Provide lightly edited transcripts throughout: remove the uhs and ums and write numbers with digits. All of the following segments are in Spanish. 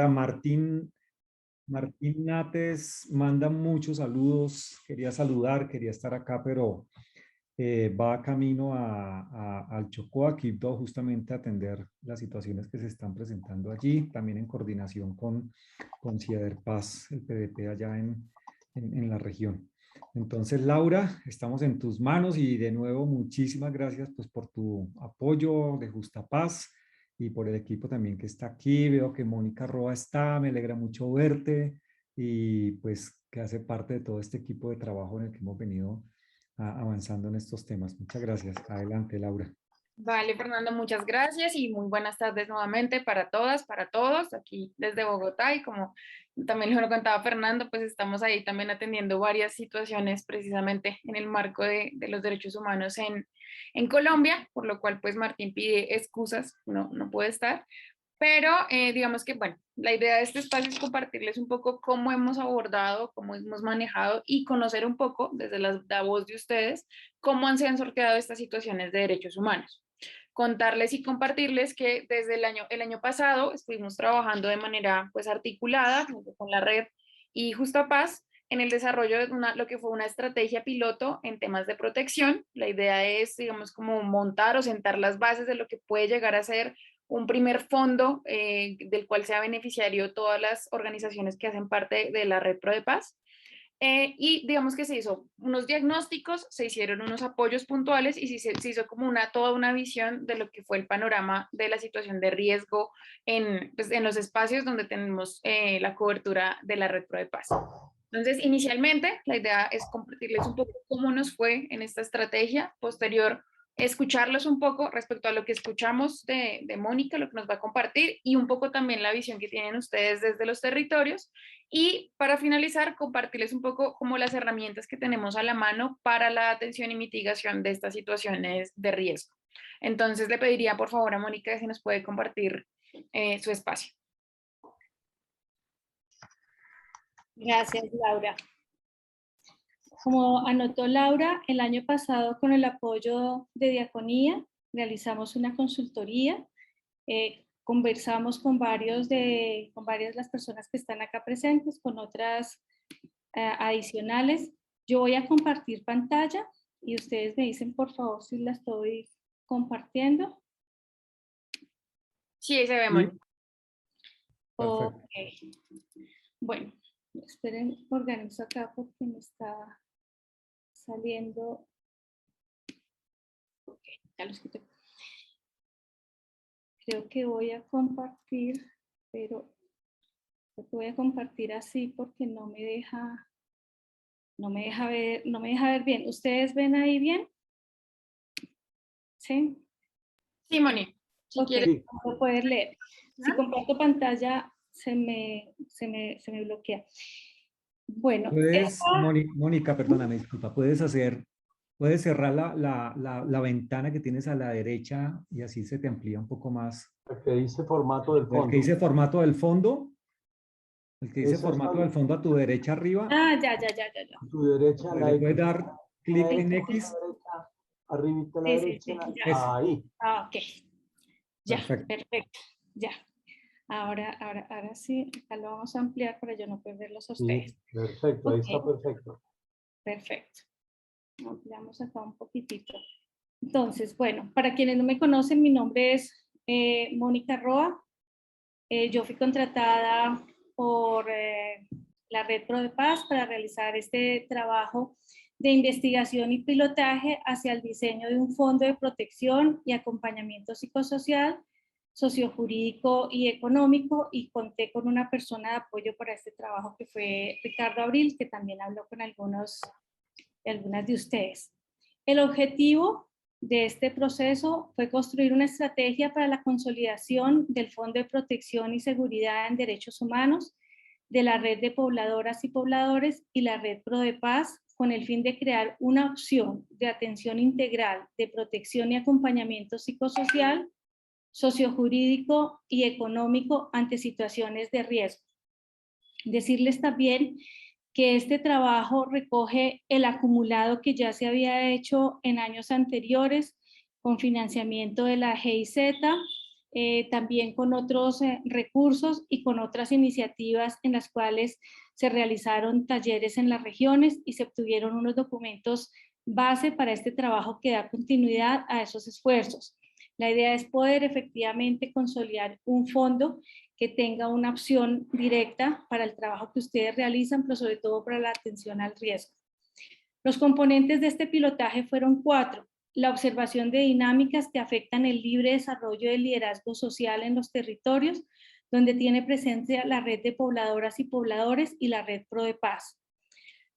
Martín Nates manda muchos saludos, quería saludar, quería estar acá, pero va camino al Chocó, a Quibdó, justamente a atender las situaciones que se están presentando allí, también en coordinación con Paz, el PDP allá en la región. Entonces, Laura, estamos en tus manos y de nuevo muchísimas gracias pues, por tu apoyo de Justa Paz y por el equipo también que está aquí. Veo que Mónica Roa está, me alegra mucho verte y pues que hace parte de todo este equipo de trabajo en el que hemos venido avanzando en estos temas. Muchas gracias. Adelante, Laura. Vale, Fernando, muchas gracias y muy buenas tardes nuevamente para todas, para todos, aquí desde Bogotá y como también lo contaba Fernando, pues estamos ahí también atendiendo varias situaciones precisamente en el marco de los derechos humanos en Colombia, por lo cual pues Martín pide excusas, no puede estar, pero digamos que bueno, la idea de este espacio es compartirles un poco cómo hemos abordado, cómo hemos manejado y conocer un poco desde la voz de ustedes cómo se han sorteado estas situaciones de derechos humanos. Contarles y compartirles que desde el año pasado estuvimos trabajando de manera pues articulada junto con la red y Justa Paz en el desarrollo de lo que fue una estrategia piloto en temas de protección. La idea es, digamos, como montar o sentar las bases de lo que puede llegar a ser un primer fondo del cual sea beneficiario todas las organizaciones que hacen parte de la red Pro de Paz. Y digamos que se hizo unos diagnósticos, se hicieron unos apoyos puntuales y se hizo como toda una visión de lo que fue el panorama de la situación de riesgo pues, en los espacios donde tenemos la cobertura de la red Pro de Paz. Entonces, inicialmente, la idea es compartirles un poco cómo nos fue en esta estrategia. Posterior, escucharlos un poco respecto a lo que escuchamos de Mónica, lo que nos va a compartir, y un poco también la visión que tienen ustedes desde los territorios. Y para finalizar, compartirles un poco como las herramientas que tenemos a la mano para la atención y mitigación de estas situaciones de riesgo. Entonces, le pediría por favor a Mónica si nos puede compartir su espacio. Gracias, Laura. Como anotó Laura, el año pasado con el apoyo de Diaconía realizamos una consultoría, conversamos con varias de las personas que están acá presentes, con otras adicionales. Yo voy a compartir pantalla y ustedes me dicen por favor si la estoy compartiendo. Sí, ahí se ve, Mónica. Ok. Bueno, esperen, organizo acá porque me está saliendo. Ok, ya los quité. Creo que voy a compartir, pero voy a compartir así porque no me deja ver bien. ¿Ustedes ven ahí bien? ¿Sí? Sí, Mónica. Si quieres, no poder leer. Si comparto pantalla, se me bloquea. Bueno. Mónica, perdóname, disculpa, puedes cerrar la ventana que tienes a la derecha y así se te amplía un poco más. El que dice formato del fondo. El que dice formato del fondo. El que dice formato del fondo a tu derecha arriba. Ah, ya. A tu derecha, le puedes dar clic en X. Arribita a la derecha. Sí. Ahí. Ah, ok. Ya, perfecto. Ya. Ahora sí, acá lo vamos a ampliar para yo no perderlos a ustedes. Sí, perfecto, ahí está perfecto. Perfecto. Ampliamos acá un poquitito. Entonces, bueno, para quienes no me conocen, mi nombre es Mónica Roa. Yo fui contratada por la Red Pro de Paz para realizar este trabajo de investigación y pilotaje hacia el diseño de un fondo de protección y acompañamiento psicosocial, sociojurídico y económico, y conté con una persona de apoyo para este trabajo que fue Ricardo Abril, que también habló con algunas de ustedes. El objetivo de este proceso fue construir una estrategia para la consolidación del Fondo de Protección y Seguridad en Derechos Humanos, de la red de pobladoras y pobladores y la red Pro de Paz, con el fin de crear una opción de atención integral de protección y acompañamiento psicosocial, sociojurídico y económico ante situaciones de riesgo. Decirles también que este trabajo recoge el acumulado que ya se había hecho en años anteriores con financiamiento de la GIZ, también con otros recursos y con otras iniciativas en las cuales se realizaron talleres en las regiones y se obtuvieron unos documentos base para este trabajo que da continuidad a esos esfuerzos. La idea es poder efectivamente consolidar un fondo que tenga una opción directa para el trabajo que ustedes realizan, pero sobre todo para la atención al riesgo. Los componentes de este pilotaje fueron 4. La observación de dinámicas que afectan el libre desarrollo del liderazgo social en los territorios, donde tiene presencia la red de pobladoras y pobladores y la red Pro de Paz.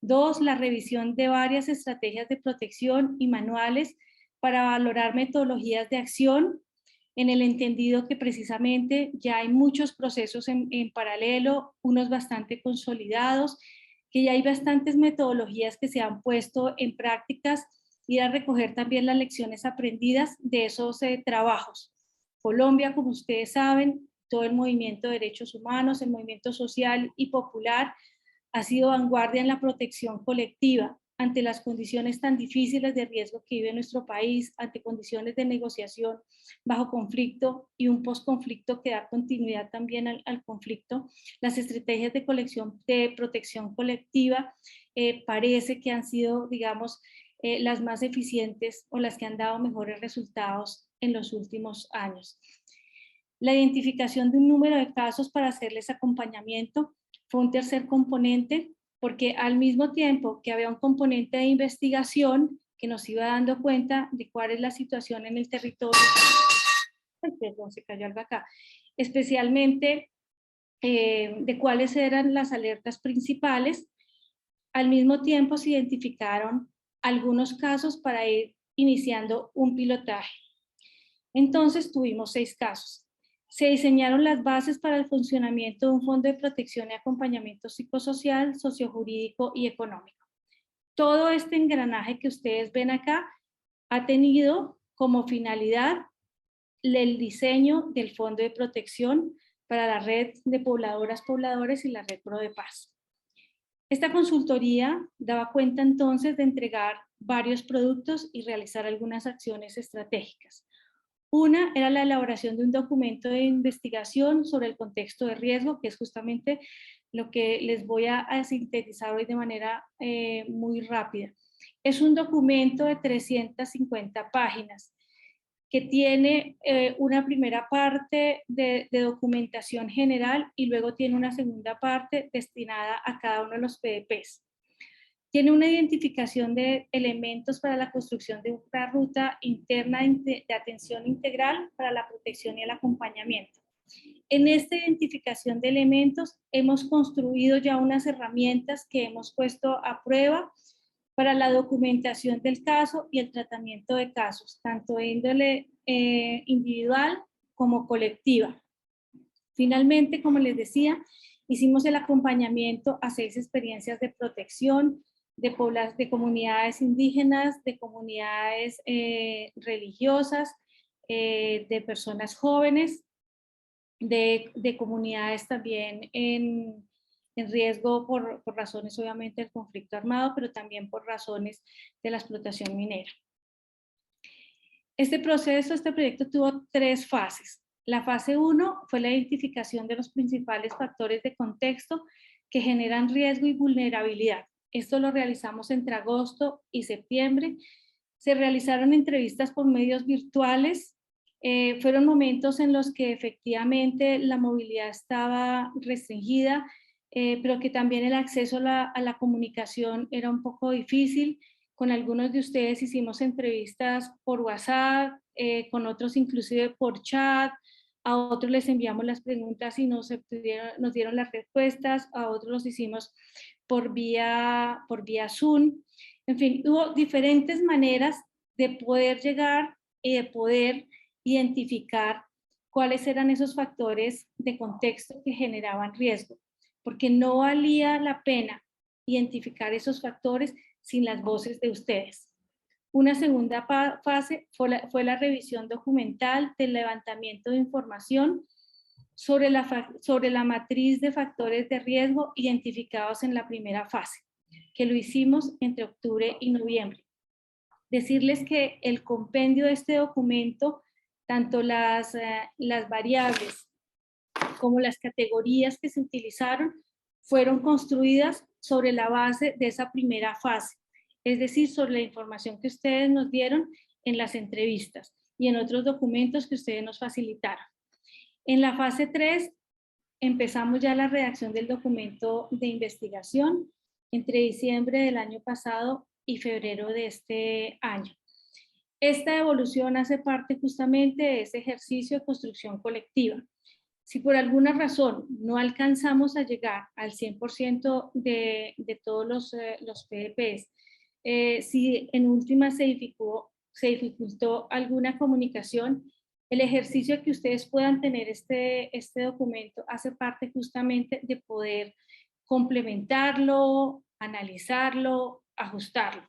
2. La revisión de varias estrategias de protección y manuales para valorar metodologías de acción, en el entendido que precisamente ya hay muchos procesos en paralelo, unos bastante consolidados, que ya hay bastantes metodologías que se han puesto en prácticas y a recoger también las lecciones aprendidas de esos trabajos. Colombia, como ustedes saben, todo el movimiento de derechos humanos, el movimiento social y popular ha sido vanguardia en la protección colectiva ante las condiciones tan difíciles de riesgo que vive nuestro país, ante condiciones de negociación bajo conflicto y un postconflicto que da continuidad también al conflicto. Las estrategias de protección colectiva parece que han sido, digamos, las más eficientes o las que han dado mejores resultados en los últimos años. La identificación de un número de casos para hacerles acompañamiento fue un tercer componente, porque al mismo tiempo que había un componente de investigación que nos iba dando cuenta de cuál es la situación en el territorio, perdón, se cayó algo acá, especialmente de cuáles eran las alertas principales, al mismo tiempo se identificaron algunos casos para ir iniciando un pilotaje. Entonces tuvimos 6 casos. Se diseñaron las bases para el funcionamiento de un fondo de protección y acompañamiento psicosocial, sociojurídico y económico. Todo este engranaje que ustedes ven acá ha tenido como finalidad el diseño del fondo de protección para la red de pobladoras, pobladores y la red Pro de Paz. Esta consultoría daba cuenta entonces de entregar varios productos y realizar algunas acciones estratégicas. Una era la elaboración de un documento de investigación sobre el contexto de riesgo, que es justamente lo que les voy a sintetizar hoy de manera muy rápida. Es un documento de 350 páginas que tiene una primera parte de documentación general y luego tiene una segunda parte destinada a cada uno de los PDPs. Tiene una identificación de elementos para la construcción de una ruta interna de atención integral para la protección y el acompañamiento. En esta identificación de elementos hemos construido ya unas herramientas que hemos puesto a prueba para la documentación del caso y el tratamiento de casos, tanto de índole individual como colectiva. Finalmente, como les decía, hicimos el acompañamiento a 6 experiencias de protección, de comunidades indígenas, de comunidades religiosas, de personas jóvenes, de comunidades también en riesgo por razones obviamente del conflicto armado, pero también por razones de la explotación minera. Este proyecto tuvo 3 fases. La fase 1 fue la identificación de los principales factores de contexto que generan riesgo y vulnerabilidad. Esto lo realizamos entre agosto y septiembre. Se realizaron entrevistas por medios virtuales. Fueron momentos en los que efectivamente la movilidad estaba restringida, pero que también el acceso a la comunicación era un poco difícil. Con algunos de ustedes hicimos entrevistas por WhatsApp, con otros inclusive por chat, a otros les enviamos las preguntas y nos dieron las respuestas, a otros los hicimos por vía Zoom. En fin, hubo diferentes maneras de poder llegar y de poder identificar cuáles eran esos factores de contexto que generaban riesgo, porque no valía la pena identificar esos factores sin las voces de ustedes. Una segunda fase fue la revisión documental del levantamiento de información sobre la matriz de factores de riesgo identificados en la primera fase, que lo hicimos entre octubre y noviembre. Decirles que el compendio de este documento tanto las variables como las categorías que se utilizaron fueron construidas sobre la base de esa primera fase, es decir, sobre la información que ustedes nos dieron en las entrevistas y en otros documentos que ustedes nos facilitaron. En la fase 3 empezamos ya la redacción del documento de investigación entre diciembre del año pasado y febrero de este año. Esta evolución hace parte justamente de ese ejercicio de construcción colectiva. Si por alguna razón no alcanzamos a llegar al 100% de todos los PDPs, si en última se dificultó alguna comunicación, el ejercicio que ustedes puedan tener este documento hace parte justamente de poder complementarlo, analizarlo, ajustarlo.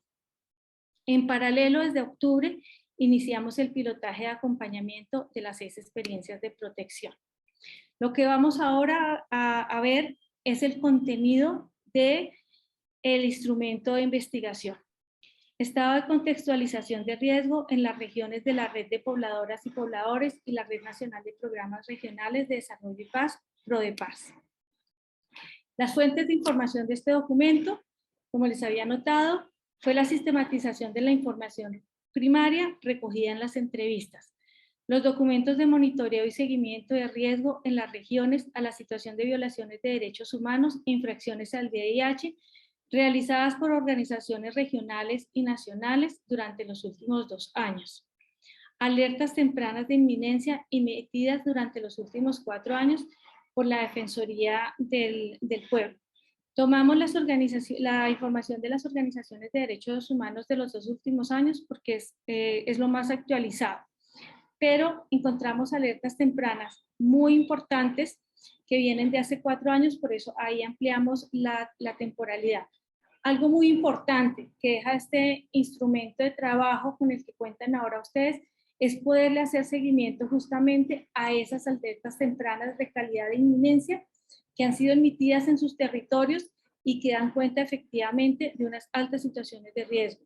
En paralelo, desde octubre, iniciamos el pilotaje de acompañamiento de las 6 experiencias de protección. Lo que vamos ahora a ver es el contenido del instrumento de investigación. Estado de contextualización de riesgo en las regiones de la Red de Pobladoras y Pobladores y la Red Nacional de Programas Regionales de Desarrollo y Paz, PRODEPAZ. Las fuentes de información de este documento, como les había notado, fue la sistematización de la información primaria recogida en las entrevistas, los documentos de monitoreo y seguimiento de riesgo en las regiones a la situación de violaciones de derechos humanos e infracciones al VIH, realizadas por organizaciones regionales y nacionales durante los últimos 2 años. Alertas tempranas de inminencia emitidas durante los últimos 4 años por la Defensoría del Pueblo. Tomamos la información de las organizaciones de derechos humanos de los 2 últimos años porque es lo más actualizado. Pero encontramos alertas tempranas muy importantes que vienen de hace 4 años, por eso ahí ampliamos la temporalidad. Algo muy importante que deja este instrumento de trabajo con el que cuentan ahora ustedes es poderle hacer seguimiento justamente a esas alertas tempranas de calidad de inminencia que han sido emitidas en sus territorios y que dan cuenta efectivamente de unas altas situaciones de riesgo.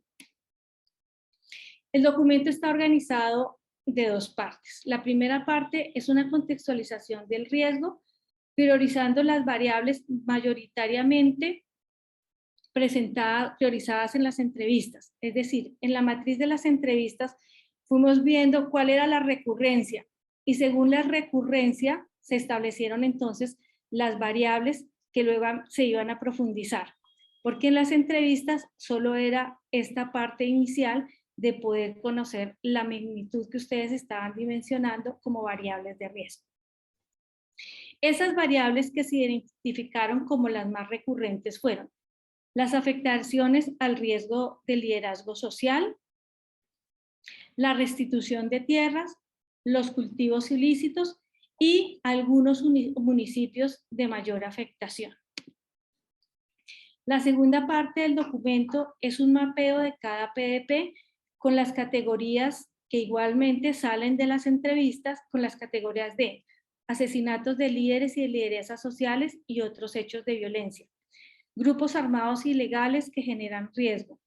El documento está organizado de 2 partes. La primera parte es una contextualización del riesgo, priorizando las variables mayoritariamente priorizadas en las entrevistas. Es decir, en la matriz de las entrevistas fuimos viendo cuál era la recurrencia y según la recurrencia se establecieron entonces las variables que luego se iban a profundizar. Porque en las entrevistas solo era esta parte inicial de poder conocer la magnitud que ustedes estaban dimensionando como variables de riesgo. Esas variables que se identificaron como las más recurrentes fueron las afectaciones al riesgo de liderazgo social, la restitución de tierras, los cultivos ilícitos y algunos municipios de mayor afectación. La segunda parte del documento es un mapeo de cada PDP con las categorías que igualmente salen de las entrevistas con las categorías de asesinatos de líderes y de lideresas sociales y otros hechos de violencia, grupos armados ilegales que generan riesgo,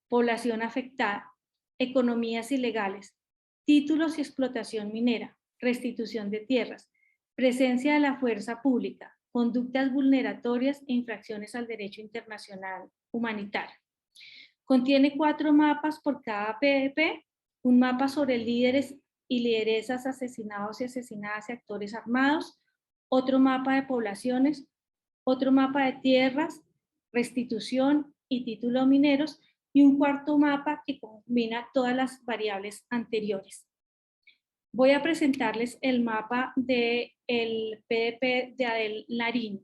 población afectada, economías ilegales, títulos y explotación minera, restitución de tierras, presencia de la fuerza pública, conductas vulneratorias e infracciones al derecho internacional humanitario. Contiene 4 mapas por cada PDP, un mapa sobre líderes y lideresas asesinados y asesinadas y actores armados, otro mapa de poblaciones, otro mapa de tierras, restitución y títulos mineros, y un cuarto mapa que combina todas las variables anteriores. Voy a presentarles el mapa del PDP de Adel Nariño,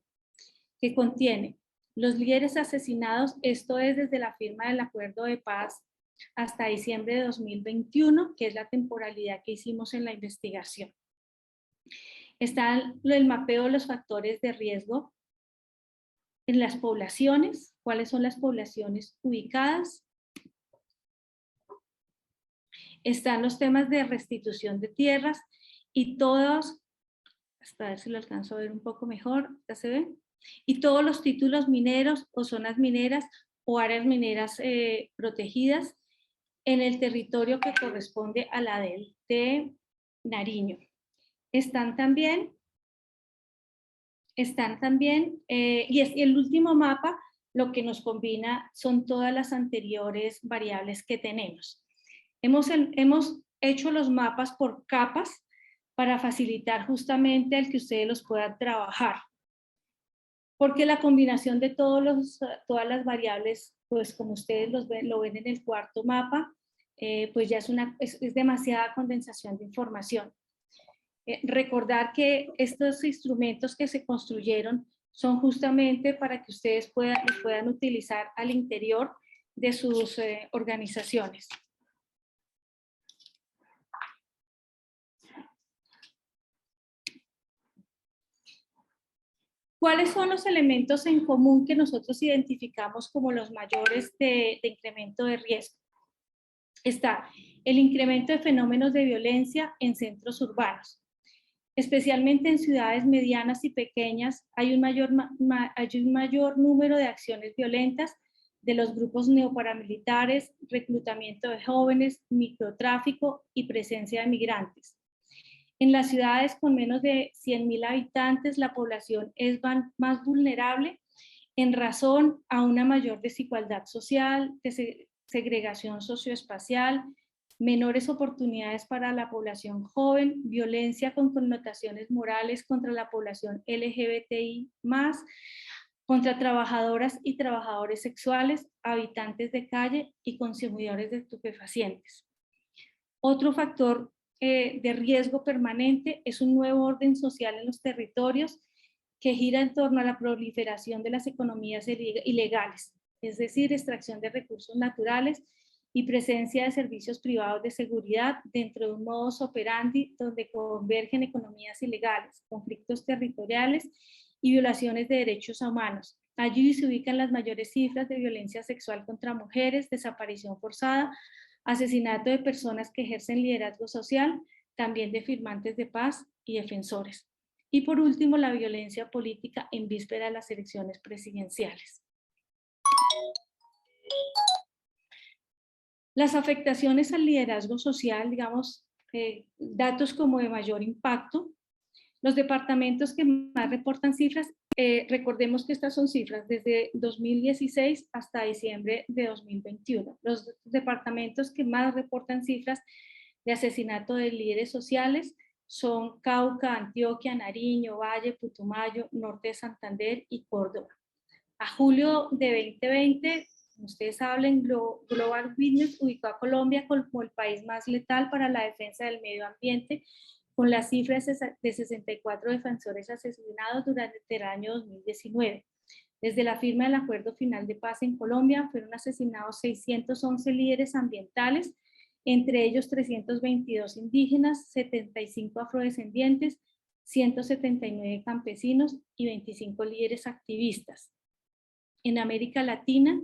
que contiene los líderes asesinados, esto es desde la firma del acuerdo de paz hasta diciembre de 2021, que es la temporalidad que hicimos en la investigación. Está el mapeo de los factores de riesgo en las poblaciones, cuáles son las poblaciones ubicadas. Están los temas de restitución de tierras y todos, hasta ver si lo alcanzo a ver un poco mejor, ¿ya se ve? Y todos los títulos mineros o zonas mineras o áreas mineras protegidas en el territorio que corresponde a la ADEL de Nariño. Están también, y el último mapa, lo que nos combina son todas las anteriores variables que tenemos. Hemos hecho los mapas por capas para facilitar justamente el que ustedes los puedan trabajar. Porque la combinación de todas las variables, pues como ustedes lo ven en el cuarto mapa, pues ya es demasiada condensación de información. Recordar que estos instrumentos que se construyeron son justamente para que ustedes los puedan utilizar al interior de sus organizaciones. ¿Cuáles son los elementos en común que nosotros identificamos como los mayores de incremento de riesgo? Está el incremento de fenómenos de violencia en centros urbanos. Especialmente en ciudades medianas y pequeñas hay un mayor número de acciones violentas de los grupos neoparamilitares, reclutamiento de jóvenes, microtráfico y presencia de migrantes. En las ciudades con menos de 100.000 habitantes, la población es más vulnerable en razón a una mayor desigualdad social, segregación socioespacial, menores oportunidades para la población joven, violencia con connotaciones morales contra la población LGBTI+, contra trabajadoras y trabajadores sexuales, habitantes de calle y consumidores de estupefacientes. Otro factor de riesgo permanente es un nuevo orden social en los territorios que gira en torno a la proliferación de las economías ilegales, es decir, extracción de recursos naturales y presencia de servicios privados de seguridad dentro de un modus operandi donde convergen economías ilegales, conflictos territoriales y violaciones de derechos humanos. Allí se ubican las mayores cifras de violencia sexual contra mujeres, desaparición forzada, asesinato de personas que ejercen liderazgo social, también de firmantes de paz y defensores. Y por último, la violencia política en víspera de las elecciones presidenciales. Las afectaciones al liderazgo social, digamos, datos como de mayor impacto. Los departamentos que más reportan cifras, recordemos que estas son cifras desde 2016 hasta diciembre de 2021. Los departamentos que más reportan cifras de asesinato de líderes sociales son Cauca, Antioquia, Nariño, Valle, Putumayo, Norte de Santander y Córdoba. A julio de 2020, como ustedes saben, Global Witness ubicó a Colombia como el país más letal para la defensa del medio ambiente, con las cifras de 64 defensores asesinados durante el año 2019. Desde la firma del Acuerdo Final de Paz en Colombia, fueron asesinados 611 líderes ambientales, entre ellos 322 indígenas, 75 afrodescendientes, 179 campesinos y 25 líderes activistas. En América Latina,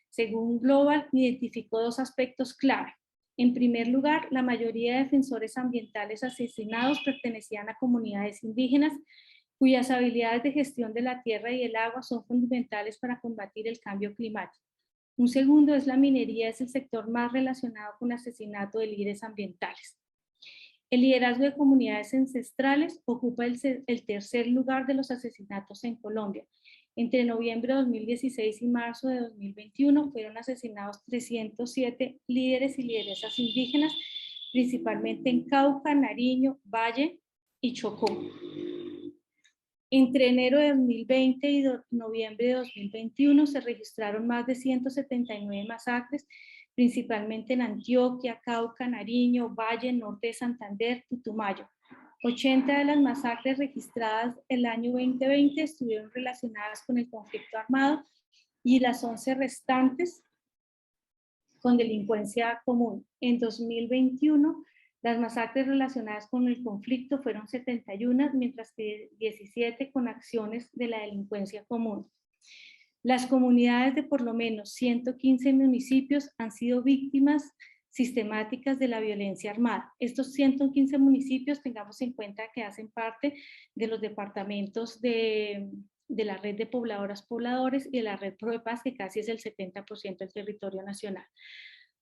según Global, identificó dos aspectos clave. En primer lugar, la mayoría de defensores ambientales asesinados pertenecían a comunidades indígenas cuyas habilidades de gestión de la tierra y el agua son fundamentales para combatir el cambio climático. Un segundo es la minería, es el sector más relacionado con asesinato de líderes ambientales. El liderazgo de comunidades ancestrales ocupa el tercer lugar de los asesinatos en Colombia. Entre noviembre de 2016 y marzo de 2021 fueron asesinados 307 líderes y lideresas indígenas, principalmente en Cauca, Nariño, Valle y Chocó. Entre enero de 2020 y noviembre de 2021 se registraron más de 179 masacres, principalmente en Antioquia, Cauca, Nariño, Valle, Norte de Santander, Putumayo. 80 de las masacres registradas el año 2020 estuvieron relacionadas con el conflicto armado y las 11 restantes con delincuencia común. En 2021, las masacres relacionadas con el conflicto fueron 71, mientras que 17 con acciones de la delincuencia común. Las comunidades de por lo menos 115 municipios han sido víctimas sistemáticas de la violencia armada. Estos 115 municipios, tengamos en cuenta que hacen parte de los departamentos de la red de pobladores y de la red ProEPAS, que casi es el 70% del territorio nacional.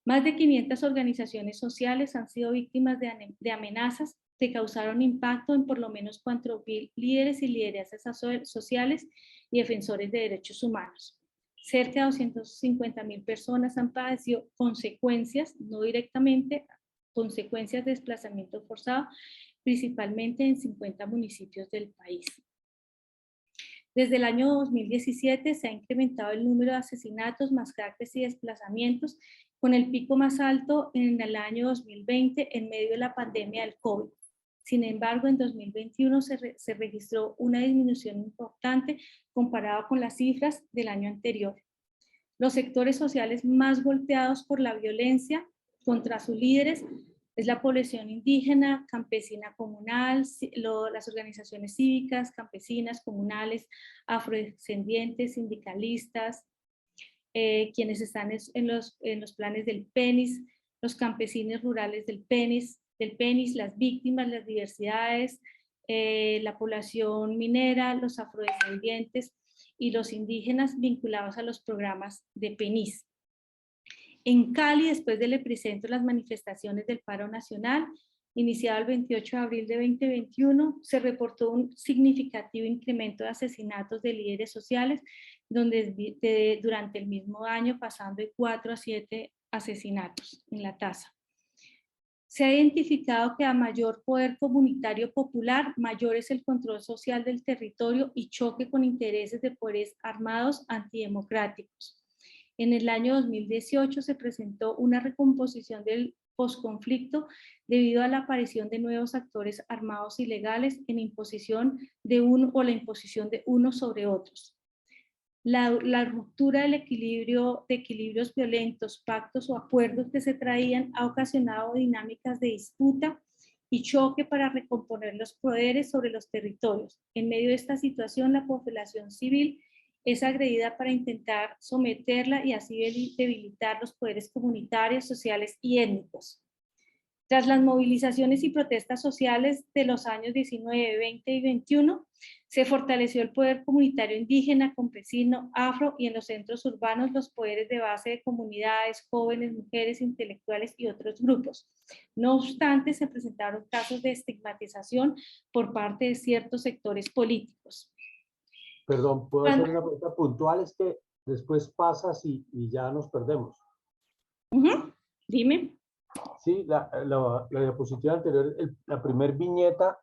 Más de 500 organizaciones sociales han sido víctimas de amenazas que causaron impacto en por lo menos 4.000 líderes y lideresas sociales y defensores de derechos humanos. Cerca de 250.000 personas han padecido consecuencias, no directamente, consecuencias de desplazamiento forzado, principalmente en 50 municipios del país. Desde el año 2017 se ha incrementado el número de asesinatos, masacres y desplazamientos, con el pico más alto en el año 2020 en medio de la pandemia del COVID. Sin embargo, en 2021 se registró una disminución importante comparado con las cifras del año anterior. Los sectores sociales más golpeados por la violencia contra sus líderes es la población indígena, campesina comunal, las organizaciones cívicas, campesinas, comunales, afrodescendientes, sindicalistas, quienes están en los planes del PENIS, los campesinos rurales del PENIS, las víctimas, las diversidades, la población minera, los afrodescendientes y los indígenas vinculados a los programas de PENIS. En Cali, después del epicentro de las manifestaciones del paro nacional, iniciado el 28 de abril de 2021, se reportó un significativo incremento de asesinatos de líderes sociales, durante el mismo año pasando de 4 a 7 asesinatos en la tasa. Se ha identificado que a mayor poder comunitario popular, mayor es el control social del territorio y choque con intereses de poderes armados antidemocráticos. En el año 2018 se presentó una recomposición del posconflicto debido a la aparición de nuevos actores armados ilegales en imposición de uno o la imposición de unos sobre otros. La ruptura del equilibrio, de equilibrios violentos, pactos o acuerdos que se traían ha ocasionado dinámicas de disputa y choque para recomponer los poderes sobre los territorios. En medio de esta situación, la población civil es agredida para intentar someterla y así debilitar los poderes comunitarios, sociales y étnicos. Tras las movilizaciones y protestas sociales de los años 19, 20 y 21, se fortaleció el poder comunitario indígena, campesino, afro y en los centros urbanos los poderes de base de comunidades, jóvenes, mujeres, intelectuales y otros grupos. No obstante, se presentaron casos de estigmatización por parte de ciertos sectores políticos. Perdón, ¿puedo hacer una pregunta puntual? Es que después pasas y ya nos perdemos. Dime. Sí, la diapositiva anterior, la primer viñeta,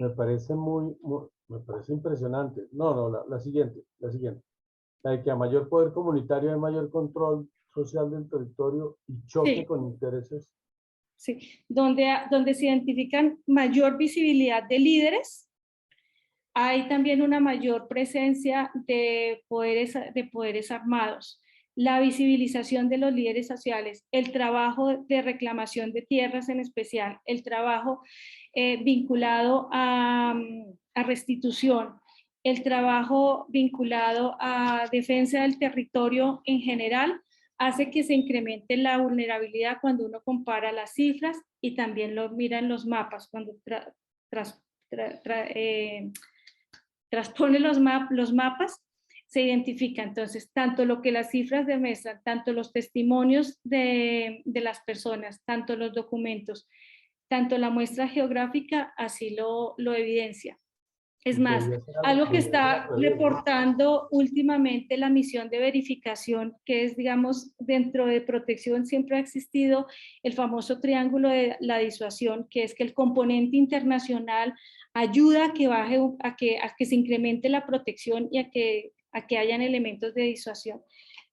me parece me parece impresionante. No, la siguiente. La de que a mayor poder comunitario hay mayor control social del territorio y choque con intereses. Sí, donde se identifican mayor visibilidad de líderes, hay también una mayor presencia de poderes armados, la visibilización de los líderes sociales, el trabajo de reclamación de tierras en especial, el trabajo vinculado a restitución, el trabajo vinculado a defensa del territorio en general, hace que se incremente la vulnerabilidad cuando uno compara las cifras y también lo mira en los mapas, cuando transpone los mapas, se identifica entonces tanto lo que las cifras demuestran, tanto los testimonios de las personas, tanto los documentos, tanto la muestra geográfica, así lo evidencia. Es más, algo que está reportando últimamente la misión de verificación, que es, digamos, dentro de protección siempre ha existido el famoso triángulo de la disuasión, que es que el componente internacional ayuda a que baje, a que se incremente la protección y a que hayan elementos de disuasión.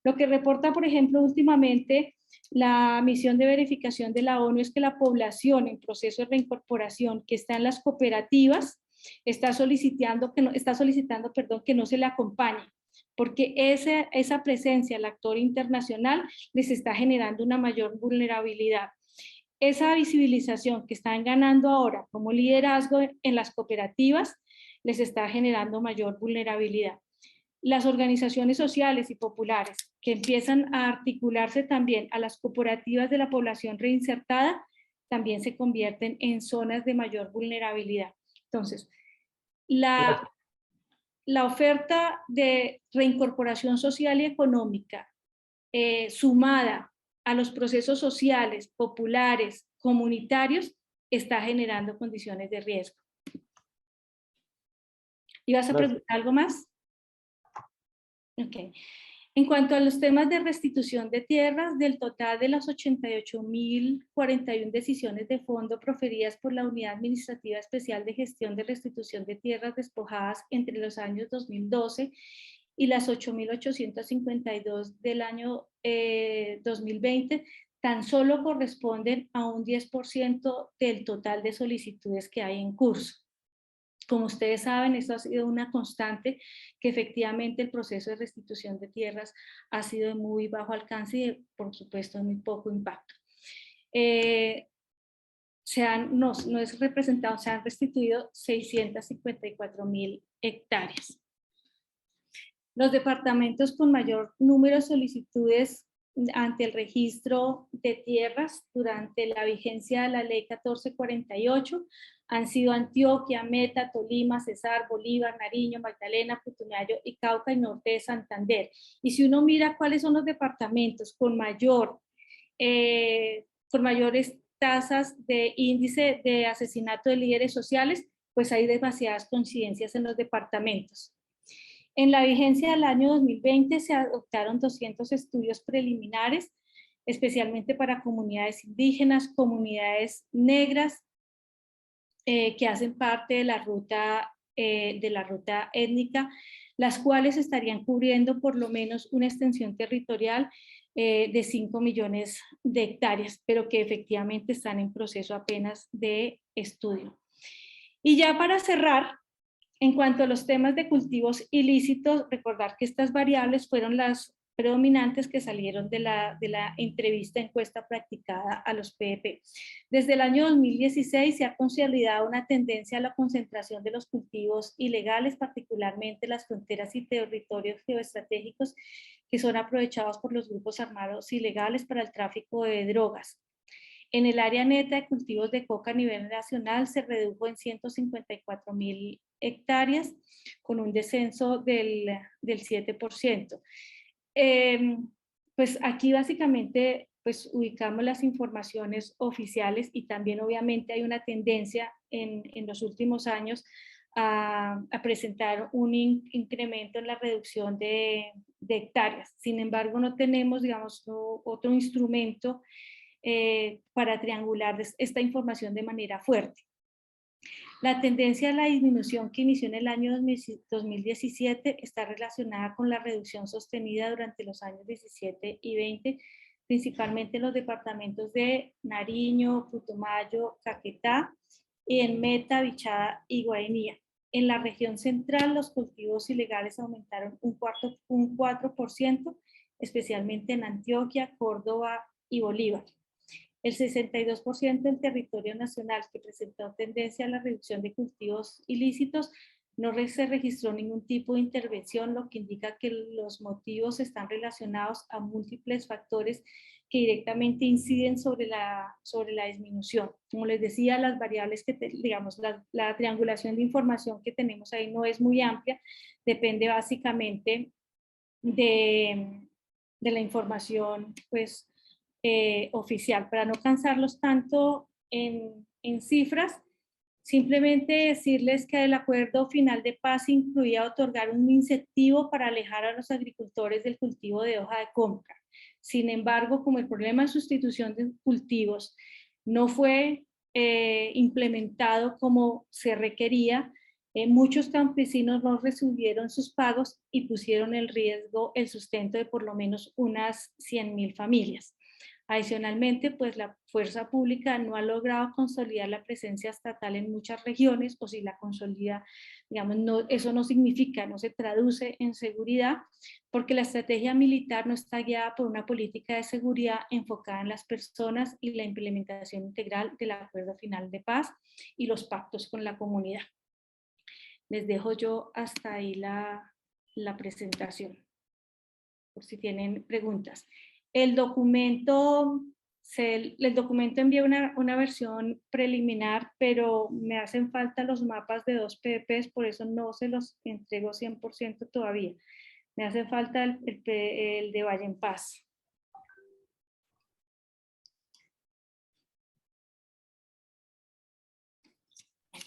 Lo que reporta, por ejemplo, últimamente la misión de verificación de la ONU es que la población en proceso de reincorporación que está en las cooperativas está solicitando que no se le acompañe, porque esa presencia, el actor internacional, les está generando una mayor vulnerabilidad. Esa visibilización que están ganando ahora como liderazgo en las cooperativas les está generando mayor vulnerabilidad. Las organizaciones sociales y populares que empiezan a articularse también a las cooperativas de la población reinsertada también se convierten en zonas de mayor vulnerabilidad. Entonces, la oferta de reincorporación social y económica sumada a los procesos sociales, populares, comunitarios, está generando condiciones de riesgo. ¿Ibas a Gracias. preguntar algo más? Ok. En cuanto a los temas de restitución de tierras, del total de las 88.041 decisiones de fondo proferidas por la Unidad Administrativa Especial de Gestión de Restitución de Tierras despojadas entre los años 2012 y las 8.852 del año 2020, tan solo corresponden a un 10% del total de solicitudes que hay en curso. Como ustedes saben, esto ha sido una constante, que efectivamente el proceso de restitución de tierras ha sido de muy bajo alcance y, por supuesto, de muy poco impacto. No es representado, se han restituido 654.000 hectáreas. Los departamentos con mayor número de solicitudes ante el registro de tierras durante la vigencia de la ley 1448 han sido Antioquia, Meta, Tolima, Cesar, Bolívar, Nariño, Magdalena, Putumayo y Cauca y norte de Santander. Y si uno mira cuáles son los departamentos con mayores tasas de índice de asesinato de líderes sociales, pues hay demasiadas coincidencias en los departamentos. En la vigencia del año 2020 se adoptaron 200 estudios preliminares, especialmente para comunidades indígenas, comunidades negras, que hacen parte de la ruta étnica, las cuales estarían cubriendo por lo menos una extensión territorial de 5 millones de hectáreas, pero que efectivamente están en proceso apenas de estudio. Y ya para cerrar, en cuanto a los temas de cultivos ilícitos, recordar que estas variables fueron las predominantes que salieron de la entrevista encuesta practicada a los PEP. Desde el año 2016 se ha consolidado una tendencia a la concentración de los cultivos ilegales, particularmente las fronteras y territorios geoestratégicos que son aprovechados por los grupos armados ilegales para el tráfico de drogas. En el área neta de cultivos de coca a nivel nacional se redujo en 154.000 hectáreas, con un descenso del 7%. Pues aquí básicamente pues ubicamos las informaciones oficiales y también obviamente hay una tendencia en los últimos años a presentar un incremento en la reducción de hectáreas. Sin embargo, no tenemos, digamos, otro instrumento para triangular esta información de manera fuerte. La tendencia a la disminución que inició en el año 2017 está relacionada con la reducción sostenida durante los años 17 y 20, principalmente en los departamentos de Nariño, Putumayo, Caquetá, y en Meta, Bichada y Guainía. En la región central, los cultivos ilegales aumentaron un 4%, especialmente en Antioquia, Córdoba y Bolívar. El 62% del territorio nacional que presentó tendencia a la reducción de cultivos ilícitos no se registró ningún tipo de intervención, lo que indica que los motivos están relacionados a múltiples factores que directamente inciden sobre la disminución. Como les decía, las variables que digamos, la triangulación de información que tenemos ahí no es muy amplia, depende básicamente de la información pues, oficial. Para no cansarlos tanto en cifras, simplemente decirles que el acuerdo final de paz incluía otorgar un incentivo para alejar a los agricultores del cultivo de hoja de coca. Sin embargo, como el problema de sustitución de cultivos no fue implementado como se requería, muchos campesinos no recibieron sus pagos y pusieron en riesgo el sustento de por lo menos unas 100.000 familias. Adicionalmente, pues la fuerza pública no ha logrado consolidar la presencia estatal en muchas regiones, o si la consolida, digamos, eso no significa, no se traduce en seguridad, porque la estrategia militar no está guiada por una política de seguridad enfocada en las personas y la implementación integral del acuerdo final de paz y los pactos con la comunidad. Les dejo yo hasta ahí la presentación, por si tienen preguntas. El documento envía una versión preliminar, pero me hacen falta los mapas de 2 PPs, por eso no se los entrego 100% todavía. Me hace falta el de Valle en Paz.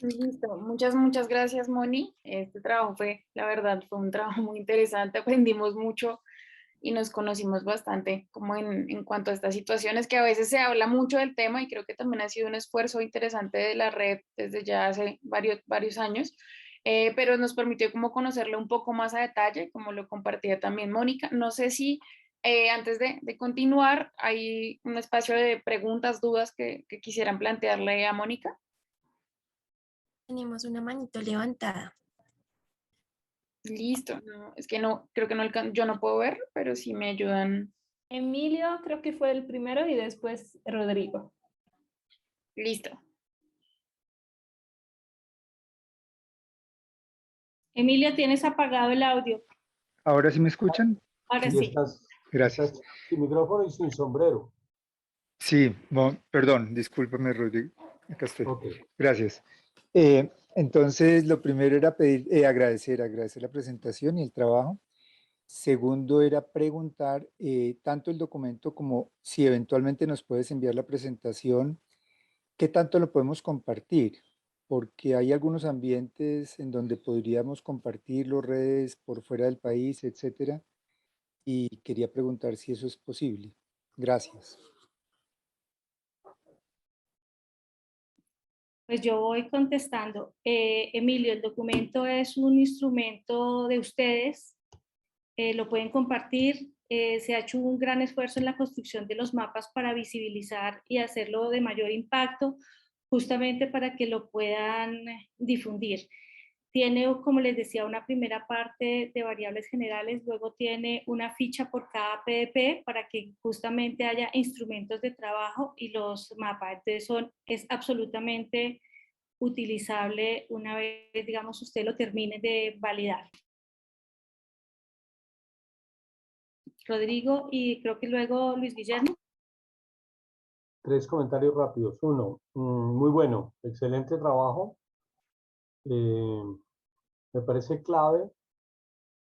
Listo, muchas gracias, Moni. Este trabajo fue, la verdad, fue un trabajo muy interesante, aprendimos mucho y nos conocimos bastante como en cuanto a estas situaciones que a veces se habla mucho del tema y creo que también ha sido un esfuerzo interesante de la red desde ya hace varios años, pero nos permitió como conocerlo un poco más a detalle, como lo compartía también Mónica. No sé si antes de continuar hay un espacio de preguntas, dudas que quisieran plantearle a Mónica. Tenemos una manito levantada. Listo, no, es que no, creo que no yo no puedo ver, pero si me ayudan. Emilio creo que fue el primero y después Rodrigo. Listo. Emilio, tienes apagado el audio. ¿Ahora sí me escuchan? Ahora Y sí. Gracias. estás sin micrófono y sin sombrero. Sí, perdón, discúlpame, Rodrigo. Acá estoy. Ok. Gracias. Entonces, lo primero era pedir, agradecer la presentación y el trabajo. Segundo era preguntar tanto el documento como si eventualmente nos puedes enviar la presentación, ¿qué tanto lo podemos compartir? Porque hay algunos ambientes en donde podríamos compartir las redes por fuera del país, etcétera, y quería preguntar si eso es posible. Gracias. Pues yo voy contestando. Emilio, el documento es un instrumento de ustedes, lo pueden compartir. Se ha hecho un gran esfuerzo en la construcción de los mapas para visibilizar y hacerlo de mayor impacto, justamente para que lo puedan difundir. Tiene, como les decía, una primera parte de variables generales, luego tiene una ficha por cada PDP para que justamente haya instrumentos de trabajo y los mapas. Entonces es absolutamente utilizable una vez, digamos, usted lo termine de validar. Rodrigo y creo que luego Luis Guillermo. 3 comentarios rápidos. Uno, muy bueno, excelente trabajo. Me parece clave,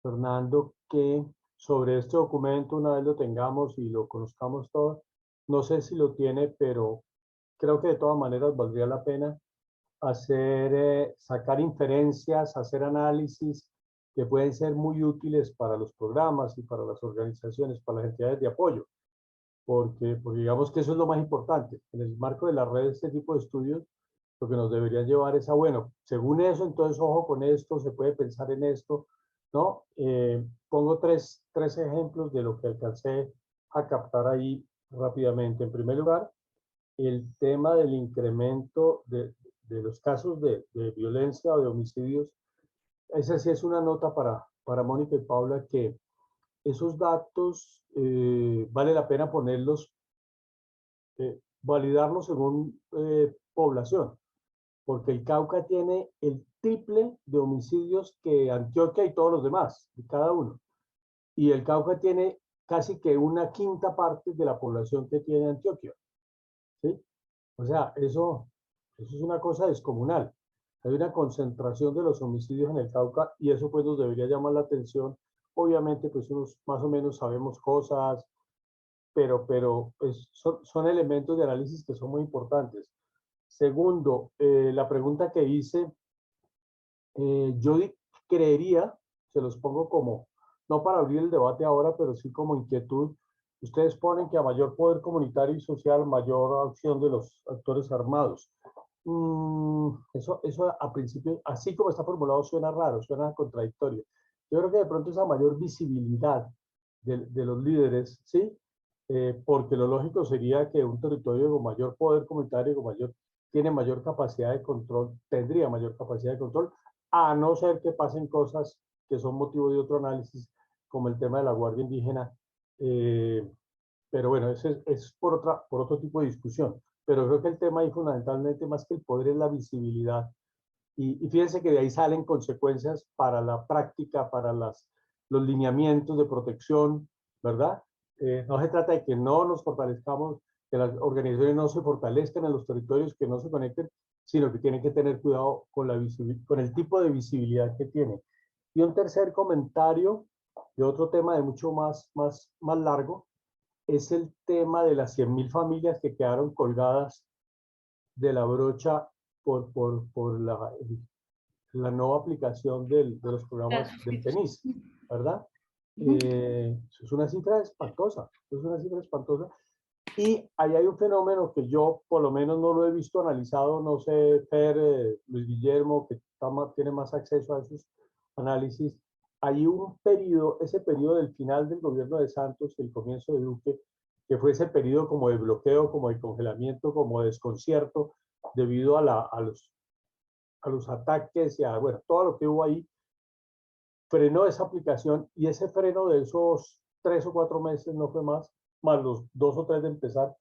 Fernando, que sobre este documento, una vez lo tengamos y lo conozcamos todos, no sé si lo tiene, pero creo que de todas maneras valdría la pena sacar inferencias, hacer análisis que pueden ser muy útiles para los programas y para las organizaciones, para las entidades de apoyo, porque digamos que eso es lo más importante. En el marco de la red, este tipo de estudios, lo que nos debería llevar es a, bueno, según eso, entonces ojo con esto, se puede pensar en esto, ¿no? Pongo tres ejemplos de lo que alcancé a captar ahí rápidamente. En primer lugar, el tema del incremento de los casos de violencia o de homicidios. Esa sí es una nota para Mónica y Paula, que esos datos vale la pena ponerlos, validarlos según población, porque el Cauca tiene el triple de homicidios que Antioquia y todos los demás, cada uno. Y el Cauca tiene casi que una quinta parte de la población que tiene Antioquia. ¿Sí? O sea, eso es una cosa descomunal. Hay una concentración de los homicidios en el Cauca y eso pues nos debería llamar la atención. Obviamente pues unos más o menos sabemos cosas, pero pues, son elementos de análisis que son muy importantes. Segundo, la pregunta que hice, yo creería, se los pongo como, no para abrir el debate ahora, pero sí como inquietud. Ustedes ponen que a mayor poder comunitario y social, mayor acción de los actores armados. Eso a principio, así como está formulado, suena raro, suena contradictorio. Yo creo que de pronto esa mayor visibilidad de los líderes, ¿sí? Porque lo lógico sería que un territorio con mayor poder comunitario, tiene mayor capacidad de control, tendría mayor capacidad de control, a no ser que pasen cosas que son motivo de otro análisis, como el tema de la Guardia Indígena. Pero bueno, ese es por otro tipo de discusión. Pero creo que el tema ahí fundamentalmente, más que el poder, es la visibilidad. Y fíjense que de ahí salen consecuencias para la práctica, para los lineamientos de protección, ¿verdad? No se trata de que no nos fortalezcamos, que las organizaciones no se fortalezcan en los territorios, que no se conecten, sino que tienen que tener cuidado con el tipo de visibilidad que tiene. Y un tercer comentario de otro tema de mucho más largo, es el tema de las 100.000 familias que quedaron colgadas de la brocha por la nueva aplicación de los programas del tenis, ¿verdad? Eso es una cifra espantosa, eso es una cifra espantosa. Y ahí hay un fenómeno que yo por lo menos no lo he visto analizado, no sé, Fer, Luis Guillermo, que tiene más acceso a esos análisis. Hay un periodo, ese periodo del final del gobierno de Santos y el comienzo de Duque, que fue ese periodo como de bloqueo, como de congelamiento, como de desconcierto, debido a los ataques y a, bueno, todo lo que hubo ahí, frenó esa aplicación y ese freno de esos 3 o 4 meses, no fue más los 2 o 3 de empezar,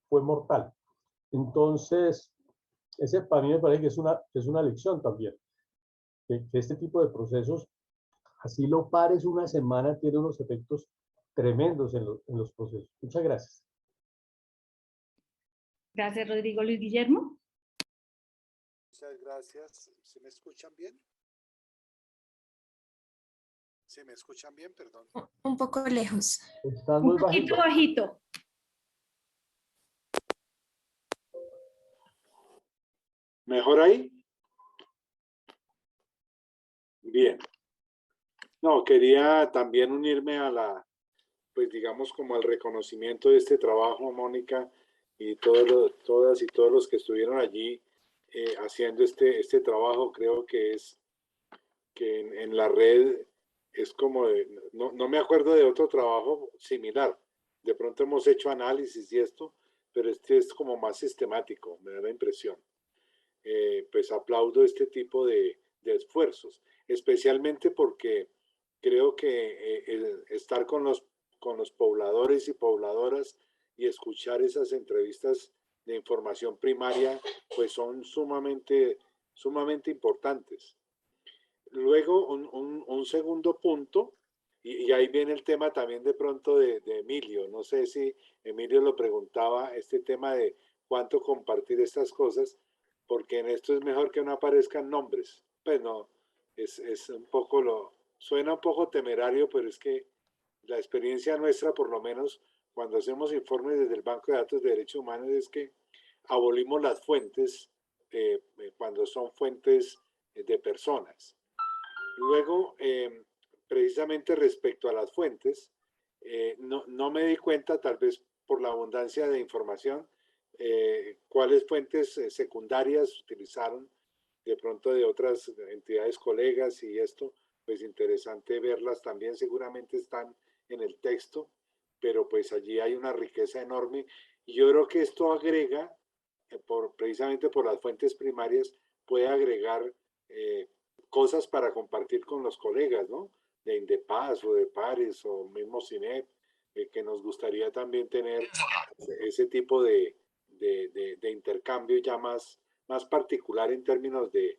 fue mortal. Entonces, ese para mí me parece que es una lección también, que este tipo de procesos, así lo pares una semana, tiene unos efectos tremendos en los procesos. Muchas gracias. Gracias, Rodrigo. Luis Guillermo. Muchas gracias. ¿Se me escuchan bien? ¿Se me escuchan bien? Perdón. Un poco lejos. Estás muy bajito. Un poquito bajito. ¿Mejor ahí? Bien. No, quería también unirme a pues digamos como al reconocimiento de este trabajo, Mónica, y todas y todos los que estuvieron allí haciendo este trabajo. Creo que en la red es como, no me acuerdo de otro trabajo similar. De pronto hemos hecho análisis y esto, pero este es como más sistemático, me da la impresión. Pues aplaudo este tipo de esfuerzos, especialmente porque creo que estar con los pobladores y pobladoras y escuchar esas entrevistas de información primaria, pues son sumamente importantes. Luego, un segundo punto, y ahí viene el tema también de pronto de Emilio. No sé si Emilio lo preguntaba, este tema de cuánto compartir estas cosas, porque en esto es mejor que no aparezcan nombres. Pues no, es un poco suena un poco temerario, pero es que la experiencia nuestra, por lo menos cuando hacemos informes desde el Banco de Datos de Derechos Humanos, es que abolimos las fuentes cuando son fuentes de personas. Luego, precisamente respecto a las fuentes, no me di cuenta, tal vez por la abundancia de información, cuáles fuentes secundarias utilizaron de pronto de otras entidades colegas, y esto, pues interesante verlas también, seguramente están en el texto, pero pues allí hay una riqueza enorme, y yo creo que esto agrega, precisamente por las fuentes primarias, puede agregar cosas para compartir con los colegas, ¿no? De Indepaz o de Pares o mismo CINEP, que nos gustaría también tener ese tipo de intercambio ya más particular en términos de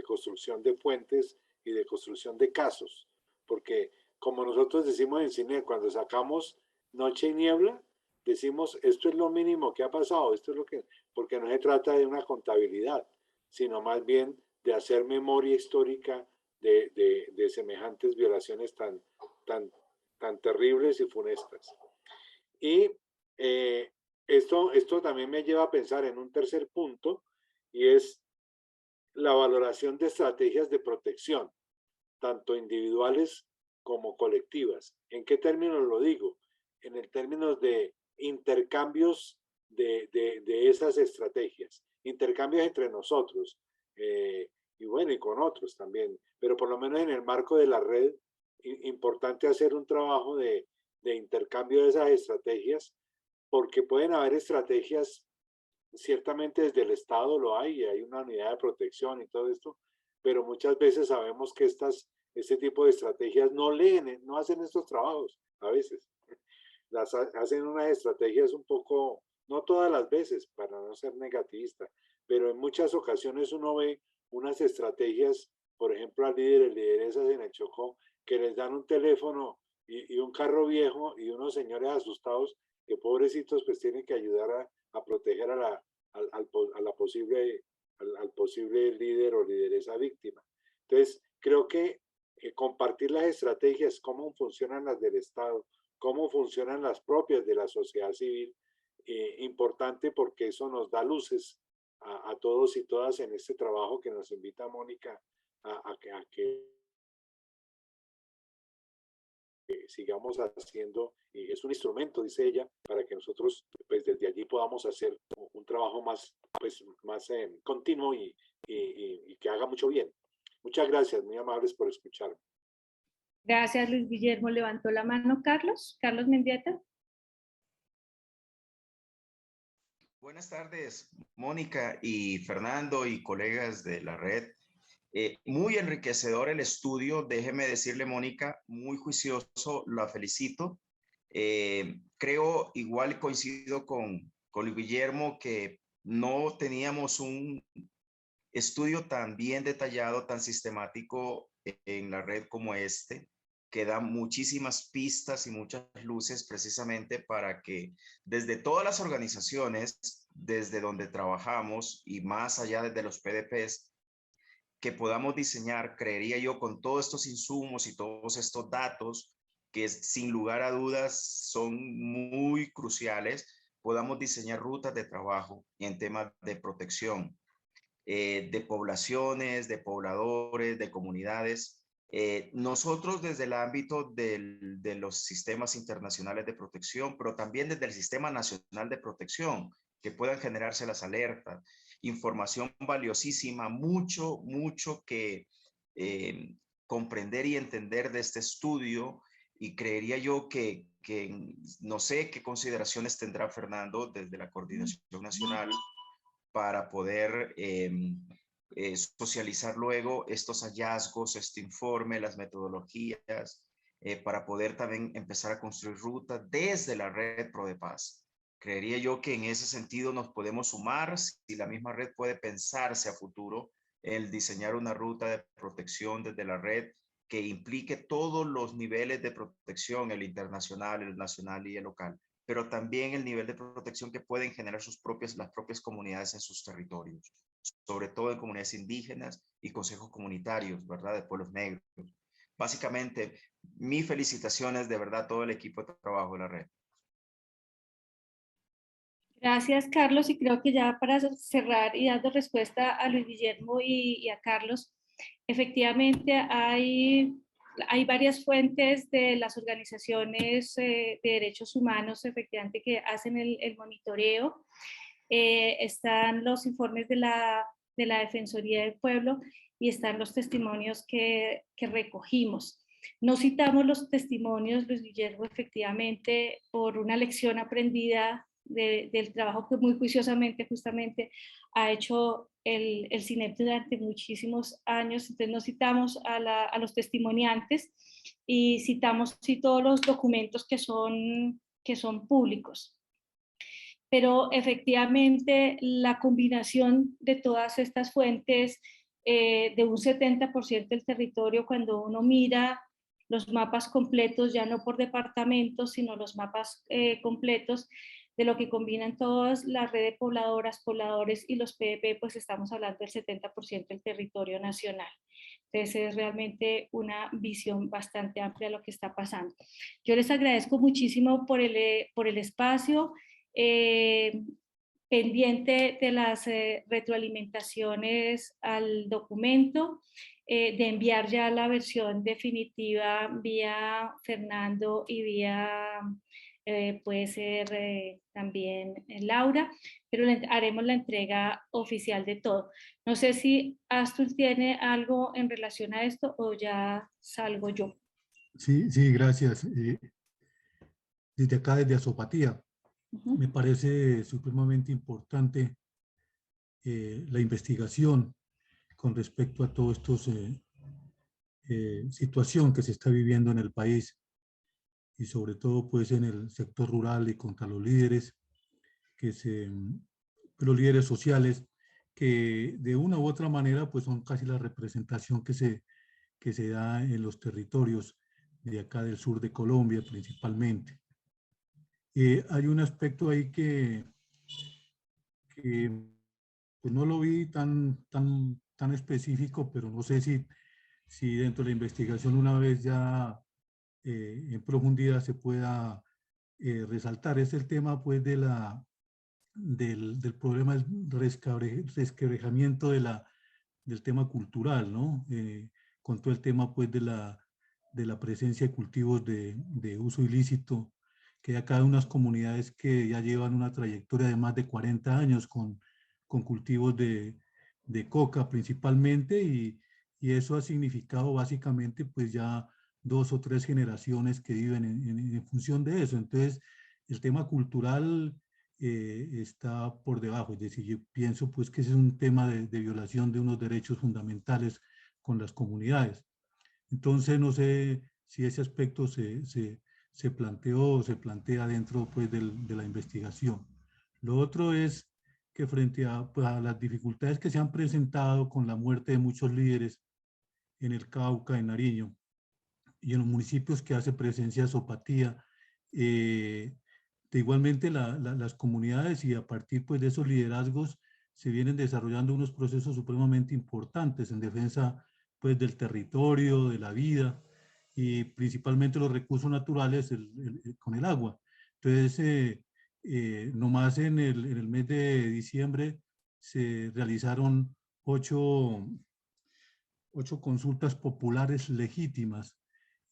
construcción de fuentes y de construcción de casos. Porque como nosotros decimos en CINEP, cuando sacamos Noche y Niebla, decimos esto es lo mínimo que ha pasado, esto es lo que, porque no se trata de una contabilidad, sino más bien de hacer memoria histórica de semejantes violaciones tan terribles y funestas. Y esto también me lleva a pensar en un tercer punto, y es la valoración de estrategias de protección, tanto individuales como colectivas. ¿En qué términos lo digo? En el términos de intercambios de esas estrategias, intercambios entre nosotros, y bueno, y con otros también, pero por lo menos en el marco de la red, importante hacer un trabajo de intercambio de esas estrategias, porque pueden haber estrategias, ciertamente desde el Estado lo hay una unidad de protección y todo esto, pero muchas veces sabemos que este tipo de estrategias no hacen estos trabajos, a veces. Hacen unas estrategias un poco, no todas las veces, para no ser negativista, pero en muchas ocasiones uno ve unas estrategias, por ejemplo, a líderes, lideresas en el Chocó, que les dan un teléfono y un carro viejo y unos señores asustados que pobrecitos pues tienen que ayudar a proteger al posible líder o lideresa víctima. Entonces, creo que compartir las estrategias, cómo funcionan las del Estado, cómo funcionan las propias de la sociedad civil, importante, porque eso nos da luces a todos y todas en este trabajo que nos invita Mónica a que sigamos haciendo. Es un instrumento, dice ella, para que nosotros pues desde allí podamos hacer un trabajo más, pues, más continuo y que haga mucho bien. Muchas gracias, muy amables por escucharme. Gracias, Luis Guillermo. Levantó la mano Carlos. Carlos Mendieta. Buenas tardes, Mónica y Fernando y colegas de la red. Muy enriquecedor el estudio, déjeme decirle, Mónica, muy juicioso, la felicito. Creo, igual coincido con Luis Guillermo, que no teníamos un estudio tan bien detallado, tan sistemático en la red como este, que da muchísimas pistas y muchas luces precisamente para que desde todas las organizaciones, desde donde trabajamos y más allá desde los PDPs, que podamos diseñar, creería yo, con todos estos insumos y todos estos datos, que sin lugar a dudas son muy cruciales, podamos diseñar rutas de trabajo en temas de protección de poblaciones, de pobladores, de comunidades. Nosotros desde el ámbito de los sistemas internacionales de protección, pero también desde el Sistema Nacional de Protección, que puedan generarse las alertas, información valiosísima, mucho que comprender y entender de este estudio, y creería yo que no sé qué consideraciones tendrá Fernando desde la Coordinación Nacional para poder socializar luego estos hallazgos, este informe, las metodologías, para poder también empezar a construir rutas desde la red ProDePaz. Creería yo que en ese sentido nos podemos sumar, si la misma red puede pensarse a futuro, el diseñar una ruta de protección desde la red que implique todos los niveles de protección, el internacional, el nacional y el local, pero también el nivel de protección que pueden generar las propias comunidades en sus territorios, sobre todo en comunidades indígenas y consejos comunitarios, ¿verdad?, de pueblos negros. Básicamente, mis felicitaciones de verdad a todo el equipo de trabajo de la red. Gracias, Carlos. Y creo que ya para cerrar y dando respuesta a Luis Guillermo y a Carlos, efectivamente hay varias fuentes de las organizaciones de derechos humanos, efectivamente, que hacen el monitoreo. Están los informes de la Defensoría del Pueblo y están los testimonios que recogimos. No citamos los testimonios, Luis Guillermo, efectivamente, por una lección aprendida del trabajo que muy juiciosamente justamente ha hecho el CINEP durante muchísimos años. Entonces no citamos a los testimoniantes y citamos sí todos los documentos que son públicos. Pero efectivamente la combinación de todas estas fuentes, de un 70% del territorio, cuando uno mira los mapas completos, ya no por departamentos, sino los mapas completos, de lo que combinan todas las redes pobladoras, pobladores y los PDP, pues estamos hablando del 70% del territorio nacional. Entonces es realmente una visión bastante amplia de lo que está pasando. Yo les agradezco muchísimo por el espacio, pendiente de las retroalimentaciones al documento, de enviar ya la versión definitiva vía Fernando y vía puede ser también Laura, pero haremos la entrega oficial de todo. No sé si Astur tiene algo en relación a esto o ya salgo yo. Sí, gracias. Desde acá, desde Azopatía, me parece supremamente importante la investigación con respecto a toda esta situación que se está viviendo en el país, y sobre todo pues en el sector rural y contra los líderes, los líderes sociales, que de una u otra manera pues son casi la representación que se da en los territorios de acá del sur de Colombia principalmente. Hay un aspecto ahí que pues no lo vi tan específico, pero no sé si dentro de la investigación una vez ya en profundidad se pueda resaltar. Es el tema pues de la del problema del resquebrajamiento del tema cultural, ¿no? Con todo el tema pues de la presencia de cultivos de uso ilícito, que hay acá unas comunidades que ya llevan una trayectoria de más de 40 años con cultivos de coca principalmente, y eso ha significado básicamente pues ya 2 o 3 generaciones que viven en función de eso. Entonces, el tema cultural está por debajo. Es decir, yo pienso pues que ese es un tema de violación de unos derechos fundamentales con las comunidades. Entonces, no sé si ese aspecto se planteó o se plantea dentro pues de la investigación. Lo otro es que frente pues, a las dificultades que se han presentado con la muerte de muchos líderes en el Cauca, en Nariño, y en los municipios que hace presencia Sopatía, igualmente las comunidades, y a partir pues, de esos liderazgos se vienen desarrollando unos procesos supremamente importantes en defensa pues, del territorio, de la vida, y principalmente los recursos naturales con el agua. Entonces, nomás en el mes de diciembre se realizaron 8 consultas populares legítimas,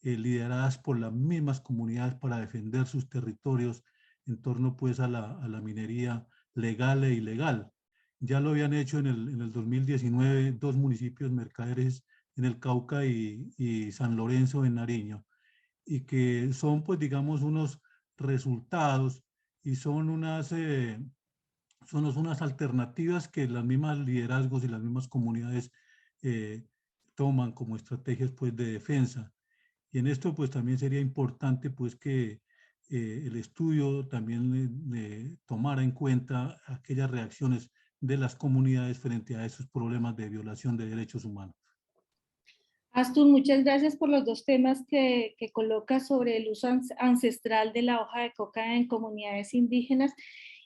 lideradas por las mismas comunidades para defender sus territorios en torno pues a la minería legal e ilegal. Ya lo habían hecho en el 2019 2 municipios mercaderes en el Cauca y San Lorenzo en Nariño, y que son pues digamos unos resultados y son unas alternativas que las mismas liderazgos y las mismas comunidades toman como estrategias pues de defensa. Y en esto pues también sería importante pues que el estudio también tomara en cuenta aquellas reacciones de las comunidades frente a esos problemas de violación de derechos humanos. Astur, muchas gracias por los 2 temas que colocas sobre el uso ancestral de la hoja de coca en comunidades indígenas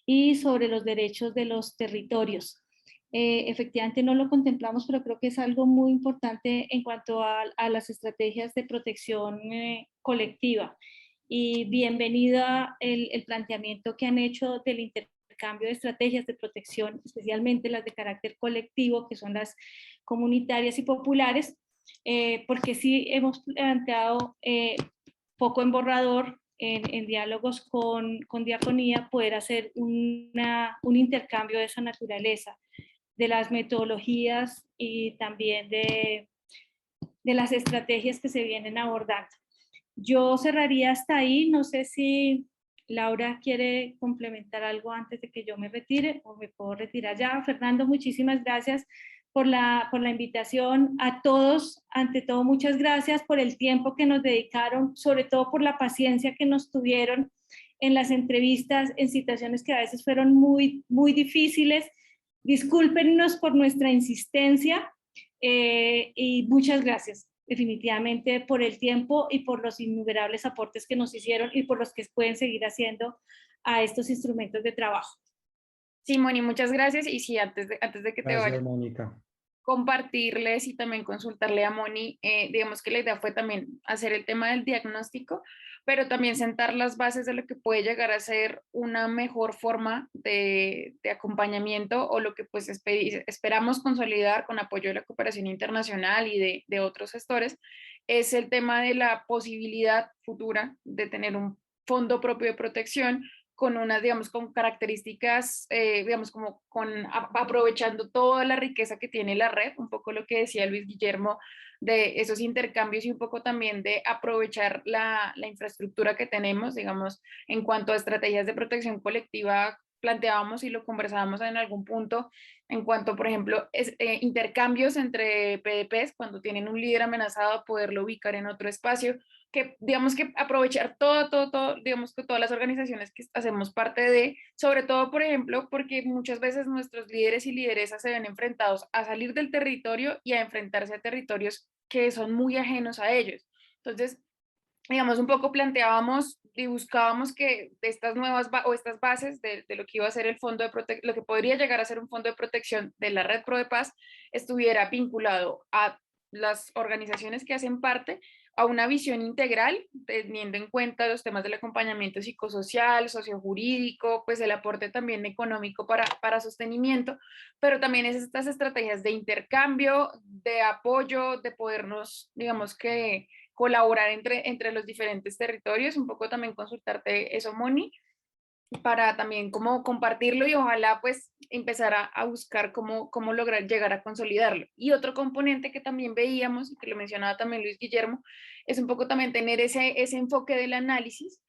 y sobre los derechos de los territorios. Efectivamente no lo contemplamos, pero creo que es algo muy importante en cuanto a las estrategias de protección colectiva. Y bienvenida el planteamiento que han hecho del intercambio de estrategias de protección, especialmente las de carácter colectivo, que son las comunitarias y populares, porque sí hemos planteado poco en borrador, en diálogos con Diaconía, poder hacer un intercambio de esa naturaleza, de las metodologías y también de las estrategias que se vienen abordando. Yo cerraría hasta ahí, no sé si Laura quiere complementar algo antes de que yo me retire o me puedo retirar ya. Fernando, muchísimas gracias por la invitación. A todos, ante todo, muchas gracias por el tiempo que nos dedicaron, sobre todo por la paciencia que nos tuvieron en las entrevistas, en situaciones que a veces fueron muy, muy difíciles. Discúlpenos por nuestra insistencia y muchas gracias definitivamente por el tiempo y por los innumerables aportes que nos hicieron y por los que pueden seguir haciendo a estos instrumentos de trabajo. Sí, Moni, muchas gracias. Y sí, antes de que te vayas, Mónica. Compartirles y también consultarle a Moni, digamos que la idea fue también hacer el tema del diagnóstico, pero también sentar las bases de lo que puede llegar a ser una mejor forma de acompañamiento, o lo que pues esperamos consolidar con apoyo de la cooperación internacional y de otros gestores, es el tema de la posibilidad futura de tener un fondo propio de protección con unas, digamos, con características, digamos, como aprovechando toda la riqueza que tiene la red, un poco lo que decía Luis Guillermo, de esos intercambios, y un poco también de aprovechar la infraestructura que tenemos, digamos, en cuanto a estrategias de protección colectiva. Planteábamos y lo conversábamos en algún punto en cuanto, por ejemplo, intercambios entre PDPs, cuando tienen un líder amenazado, poderlo ubicar en otro espacio, que digamos que aprovechar todo, digamos que todas las organizaciones que hacemos parte de, sobre todo, por ejemplo, porque muchas veces nuestros líderes y lideresas se ven enfrentados a salir del territorio y a enfrentarse a territorios que son muy ajenos a ellos. Entonces, digamos, un poco planteábamos y buscábamos que de estas nuevas o estas bases de lo que iba a ser el fondo de protección, lo que podría llegar a ser un fondo de protección de la Red Pro de Paz, estuviera vinculado a las organizaciones que hacen parte, a una visión integral, teniendo en cuenta los temas del acompañamiento psicosocial, sociojurídico, pues el aporte también económico para sostenimiento, pero también es estas estrategias de intercambio, de apoyo, de podernos, digamos que colaborar entre los diferentes territorios, un poco también consultarte eso, Moni, para también como compartirlo y ojalá pues empezar a buscar cómo lograr llegar a consolidarlo. Y otro componente que también veíamos, y que lo mencionaba también Luis Guillermo, es un poco también tener ese enfoque del análisis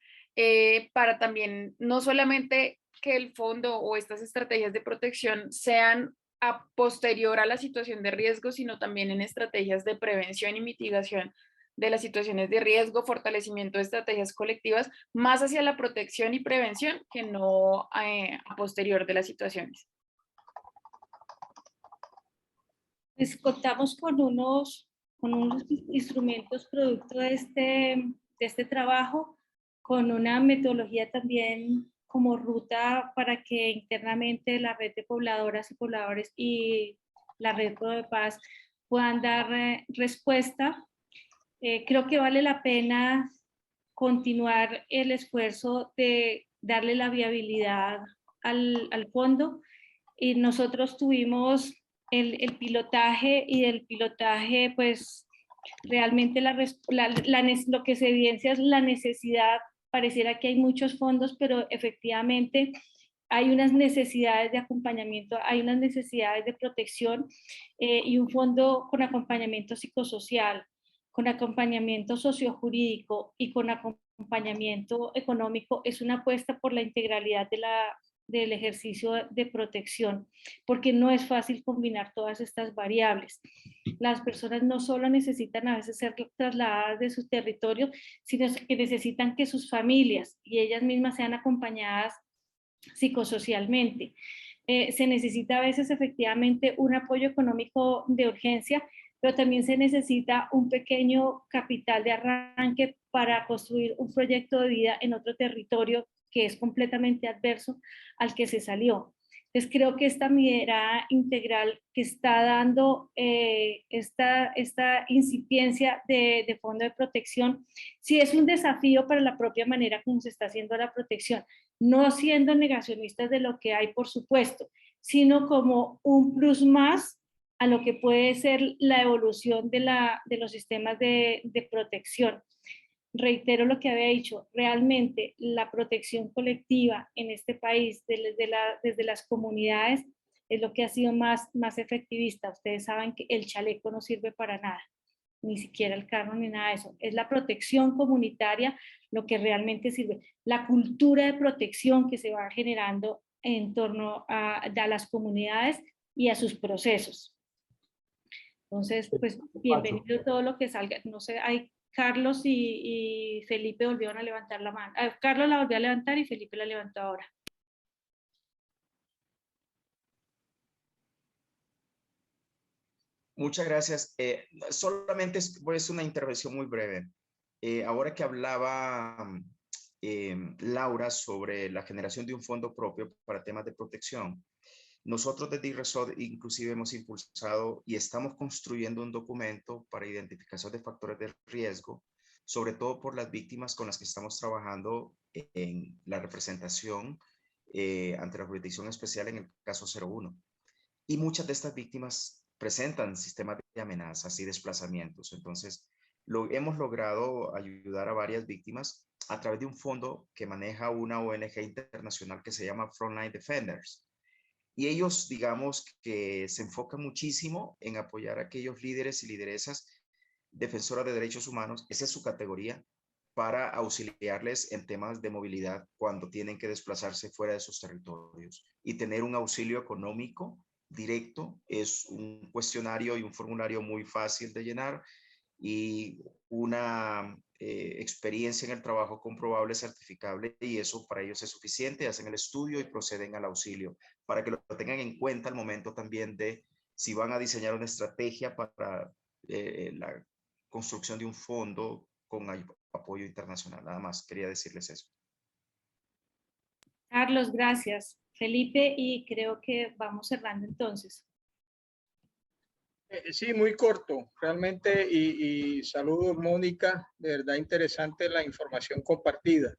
para también no solamente que el fondo o estas estrategias de protección sean a posterior a la situación de riesgo, sino también en estrategias de prevención y mitigación de las situaciones de riesgo, fortalecimiento de estrategias colectivas, más hacia la protección y prevención que no a posterior de las situaciones. Pues contamos con unos instrumentos producto de este trabajo, con una metodología también como ruta para que internamente la red de pobladoras y pobladores y la red Pro de Paz puedan dar respuesta. Creo que vale la pena continuar el esfuerzo de darle la viabilidad al fondo. Y nosotros tuvimos el pilotaje y del pilotaje, pues realmente lo que se evidencia es la necesidad. Pareciera que hay muchos fondos, pero efectivamente hay unas necesidades de acompañamiento, hay unas necesidades de protección y un fondo con acompañamiento psicosocial, con acompañamiento sociojurídico y con acompañamiento económico es una apuesta por la integralidad del ejercicio de protección, porque no es fácil combinar todas estas variables. Las personas no solo necesitan a veces ser trasladadas de su territorio, sino que necesitan que sus familias y ellas mismas sean acompañadas psicosocialmente. Se necesita a veces efectivamente un apoyo económico de urgencia, pero también se necesita un pequeño capital de arranque para construir un proyecto de vida en otro territorio que es completamente adverso al que se salió. Entonces creo que esta mirada integral que está dando esta incipiencia de fondo de protección, sí es un desafío para la propia manera como se está haciendo la protección, no siendo negacionistas de lo que hay, por supuesto, sino como un plus más a lo que puede ser la evolución de los sistemas de protección. Reitero lo que había dicho, realmente la protección colectiva en este país desde las comunidades es lo que ha sido más efectivista. Ustedes saben que el chaleco no sirve para nada, ni siquiera el carro ni nada de eso. Es la protección comunitaria lo que realmente sirve. La cultura de protección que se va generando en torno a las comunidades y a sus procesos. Entonces, pues bienvenido todo lo que salga. No sé, hay Carlos y Felipe volvieron a levantar la mano. Carlos la volvió a levantar y Felipe la levantó ahora. Muchas gracias. Solamente es una intervención muy breve. Ahora que hablaba Laura sobre la generación de un fondo propio para temas de protección, nosotros desde IRESOD inclusive hemos impulsado y estamos construyendo un documento para identificación de factores de riesgo, sobre todo por las víctimas con las que estamos trabajando en la representación ante la jurisdicción especial en el caso 01. Y muchas de estas víctimas presentan sistemas de amenazas y desplazamientos. Entonces, hemos logrado ayudar a varias víctimas a través de un fondo que maneja una ONG internacional que se llama Frontline Defenders. Y ellos, digamos, que se enfocan muchísimo en apoyar a aquellos líderes y lideresas defensoras de derechos humanos, esa es su categoría, para auxiliarles en temas de movilidad cuando tienen que desplazarse fuera de sus territorios y tener un auxilio económico directo. Es un cuestionario y un formulario muy fácil de llenar y una experiencia en el trabajo comprobable, certificable, y eso para ellos es suficiente. Hacen el estudio y proceden al auxilio para que lo tengan en cuenta al momento también de si van a diseñar una estrategia para la construcción de un fondo con apoyo internacional. Nada más quería decirles eso. Carlos, gracias. Felipe, y creo que vamos cerrando entonces. Sí, muy corto, realmente, y saludos, Mónica, de verdad interesante la información compartida.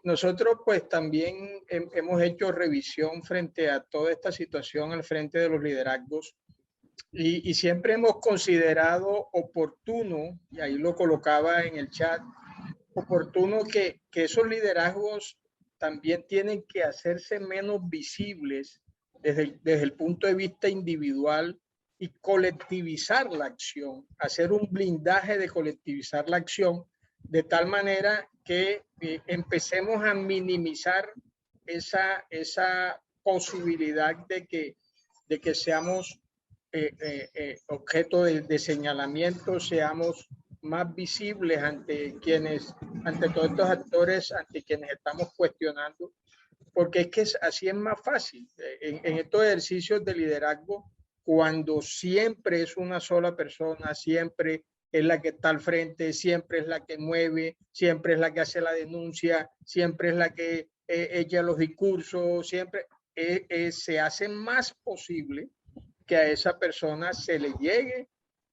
Nosotros pues también hemos hecho revisión frente a toda esta situación al frente de los liderazgos y siempre hemos considerado oportuno, y ahí lo colocaba en el chat, oportuno que esos liderazgos también tienen que hacerse menos visibles desde el punto de vista individual y colectivizar la acción, hacer un blindaje de colectivizar la acción de tal manera que empecemos a minimizar esa posibilidad de que seamos objeto de señalamiento, seamos más visibles ante todos estos actores, ante quienes estamos cuestionando, porque es que así es más fácil. En estos ejercicios de liderazgo, cuando siempre es una sola persona, siempre es la que está al frente, siempre es la que mueve, siempre es la que hace la denuncia, siempre es la que echa los discursos, siempre se hace más posible que a esa persona se le llegue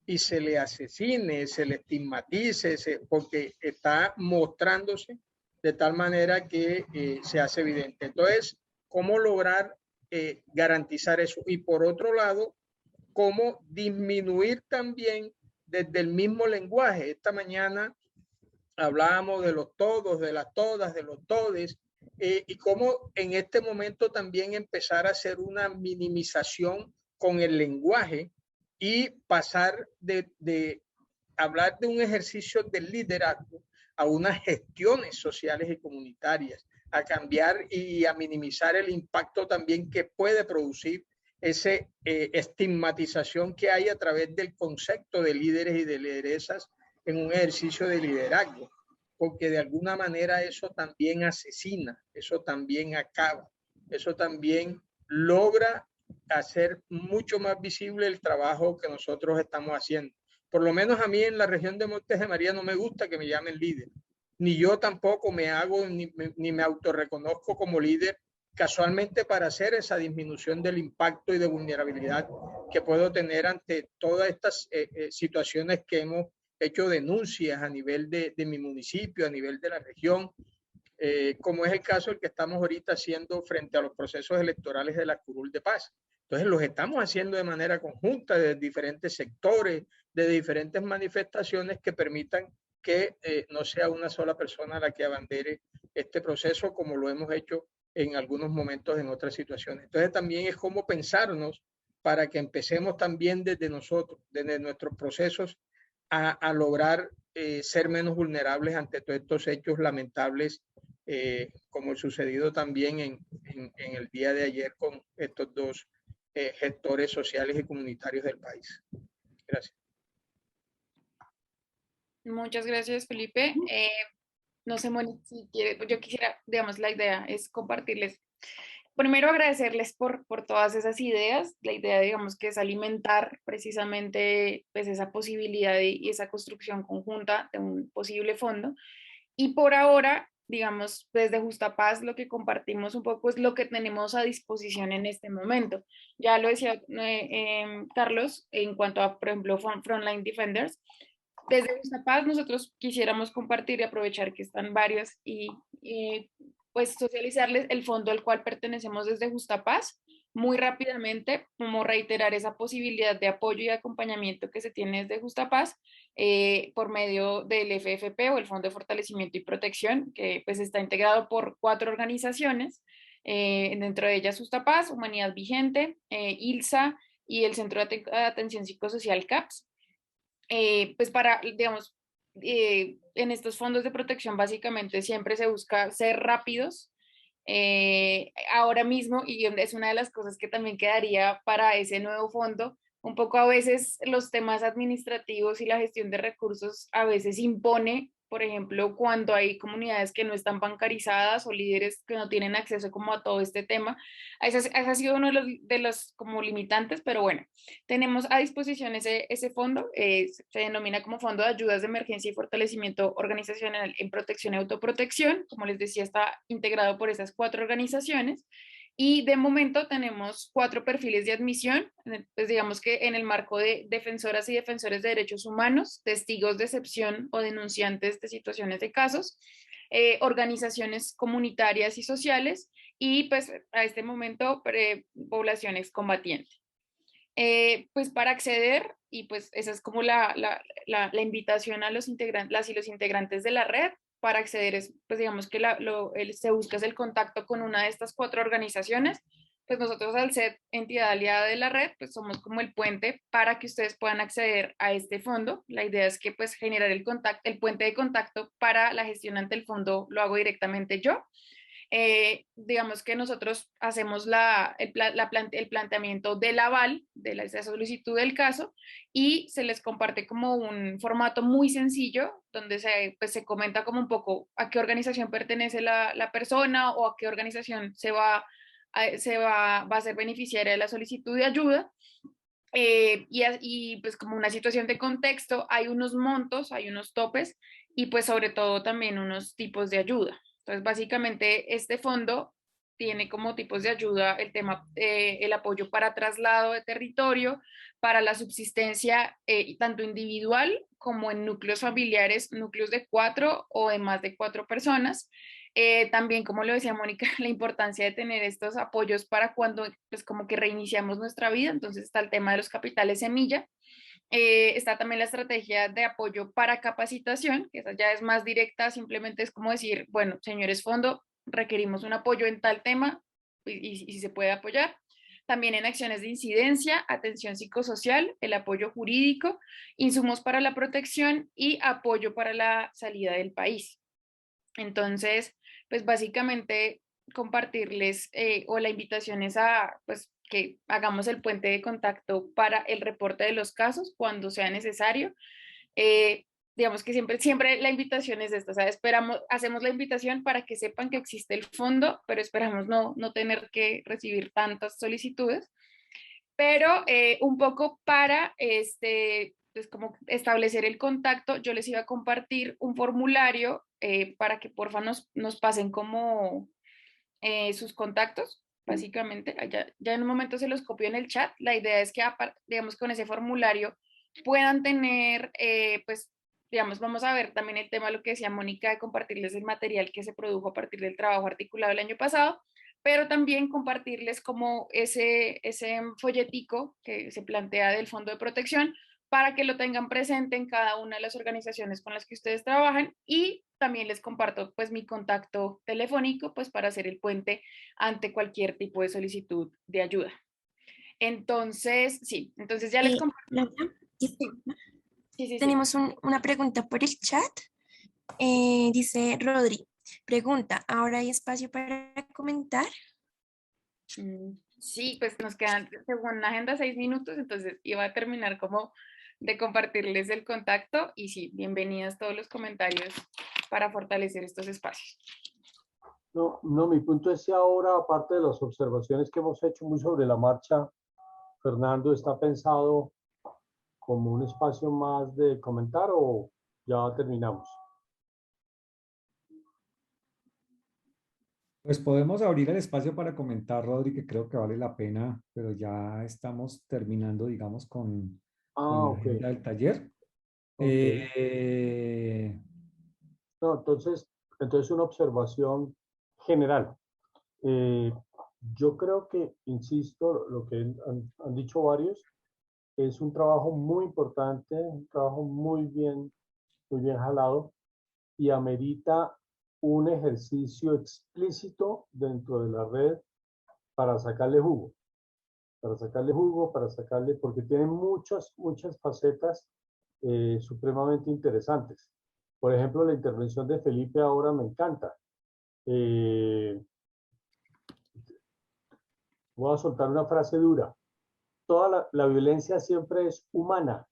y se le asesine, se le estigmatice, porque está mostrándose de tal manera que se hace evidente. Entonces, ¿cómo lograr garantizar eso? Y por otro lado, ¿cómo disminuir también desde el mismo lenguaje? Esta mañana hablábamos de los todos, de las todas, de los todes, y cómo en este momento también empezar a hacer una minimización con el lenguaje y pasar de hablar de un ejercicio de liderazgo a unas gestiones sociales y comunitarias, a cambiar y a minimizar el impacto también que puede producir esa estigmatización que hay a través del concepto de líderes y de lideresas en un ejercicio de liderazgo, porque de alguna manera eso también asesina, eso también acaba, eso también logra hacer mucho más visible el trabajo que nosotros estamos haciendo. Por lo menos a mí en la región de Montes de María no me gusta que me llamen líder, ni yo tampoco me hago ni me autorreconozco como líder, casualmente para hacer esa disminución del impacto y de vulnerabilidad que puedo tener ante todas estas situaciones que hemos hecho denuncias a nivel de mi municipio, a nivel de la región, como es el caso el que estamos ahorita haciendo frente a los procesos electorales de la Curul de Paz. Entonces los estamos haciendo de manera conjunta, de diferentes sectores, de diferentes manifestaciones que permitan que no sea una sola persona la que abandere este proceso como lo hemos hecho en algunos momentos en otras situaciones. Entonces también es como pensarnos para que empecemos también desde nosotros, desde nuestros procesos, a lograr ser menos vulnerables ante todos estos hechos lamentables, como el sucedido también en el día de ayer con estos dos gestores sociales y comunitarios del país. Gracias. Muchas gracias, Felipe. No sé, Moni, si quiere, yo quisiera, digamos, la idea es compartirles. Primero, agradecerles por todas esas ideas. La idea, digamos, que es alimentar precisamente pues, esa posibilidad y esa construcción conjunta de un posible fondo. Y por ahora, digamos, desde Justapaz lo que compartimos un poco es lo que tenemos a disposición en este momento. Ya lo decía Carlos, en cuanto a, por ejemplo, Frontline Defenders. Desde Justapaz nosotros quisiéramos compartir y aprovechar que están varios y pues socializarles el fondo al cual pertenecemos desde Justapaz muy rápidamente, como reiterar esa posibilidad de apoyo y acompañamiento que se tiene desde Justapaz por medio del FFP o el Fondo de Fortalecimiento y Protección, que pues está integrado por 4 organizaciones, dentro de ellas Justapaz, Humanidad Vigente, ILSA y el Centro de Atención Psicosocial CAPS. Pues para, digamos, en estos fondos de protección básicamente siempre se busca ser rápidos. Ahora mismo, y es una de las cosas que también quedaría para ese nuevo fondo, un poco a veces los temas administrativos y la gestión de recursos a veces impone, por ejemplo, cuando hay comunidades que no están bancarizadas o líderes que no tienen acceso como a todo este tema. Ese ha sido uno de los como limitantes, pero bueno, tenemos a disposición ese fondo, se denomina como Fondo de Ayudas de Emergencia y Fortalecimiento Organizacional en Protección y Autoprotección. Como les decía, está integrado por esas 4 organizaciones. Y de momento tenemos 4 perfiles de admisión, pues digamos que en el marco de defensoras y defensores de derechos humanos, testigos de excepción o denunciantes de situaciones de casos, organizaciones comunitarias y sociales y pues a este momento población excombatiente. Pues para acceder, y pues esa es como la invitación a los integrantes, las y los integrantes de la red, para acceder es, pues digamos que se busca es el contacto con una de estas 4 organizaciones, pues nosotros al ser entidad aliada de la red, pues somos como el puente para que ustedes puedan acceder a este fondo. La idea es que pues generar el puente de contacto para la gestión ante el fondo lo hago directamente yo. Digamos que nosotros hacemos el planteamiento del aval de esa solicitud del caso y se les comparte como un formato muy sencillo donde pues se comenta como un poco a qué organización pertenece la persona o a qué organización va a ser beneficiaria de la solicitud de ayuda. Y pues como una situación de contexto, hay unos montos, hay unos topes y pues sobre todo también unos tipos de ayuda. Entonces, básicamente, este fondo tiene como tipos de ayuda el tema, el apoyo para traslado de territorio, para la subsistencia tanto individual como en núcleos familiares, núcleos de 4 o de más de 4 personas. También, como lo decía Mónica, la importancia de tener estos apoyos para cuando, pues como que reiniciamos nuestra vida. Entonces está el tema de los capitales semilla. Está también la estrategia de apoyo para capacitación, que esa ya es más directa, simplemente es como decir, bueno, señores fondo, requerimos un apoyo en tal tema y si se puede apoyar. También en acciones de incidencia, atención psicosocial, el apoyo jurídico, insumos para la protección y apoyo para la salida del país. Entonces, pues básicamente compartirles o la invitación es a pues que hagamos el puente de contacto para el reporte de los casos cuando sea necesario. Digamos que siempre la invitación es esta, o sea, hacemos la invitación para que sepan que existe el fondo, pero esperamos no tener que recibir tantas solicitudes, pero un poco para pues como establecer el contacto, yo les iba a compartir un formulario para que porfa nos pasen como sus contactos, básicamente. Ya en un momento se los copio en el chat. La idea es que, digamos, con ese formulario puedan tener, pues, digamos, vamos a ver también el tema de lo que decía Mónica, de compartirles el material que se produjo a partir del trabajo articulado el año pasado, pero también compartirles como ese folletico que se plantea del Fondo de Protección para que lo tengan presente en cada una de las organizaciones con las que ustedes trabajan y también les comparto pues mi contacto telefónico pues para hacer el puente ante cualquier tipo de solicitud de ayuda. Entonces, sí, entonces ya les comparto. Laura, Sí. Tenemos una pregunta por el chat. Dice Rodri, pregunta, ¿ahora hay espacio para comentar? Sí, pues nos quedan según la agenda 6 minutos, entonces iba a terminar como de compartirles el contacto y sí, bienvenidas todos los comentarios para fortalecer estos espacios. No, mi punto es si ahora, aparte de las observaciones que hemos hecho muy sobre la marcha, Fernando, ¿está pensado como un espacio más de comentar o ya terminamos? Pues podemos abrir el espacio para comentar, Rodri, que creo que vale la pena, pero ya estamos terminando, digamos, con la ok. agenda del taller. No, entonces una observación general. Yo creo que, insisto, lo que han dicho varios, es un trabajo muy importante, un trabajo muy bien jalado y amerita un ejercicio explícito dentro de la red para sacarle jugo, porque tiene muchas facetas supremamente interesantes. Por ejemplo, la intervención de Felipe ahora me encanta. Voy a soltar una frase dura. Toda la violencia siempre es humana.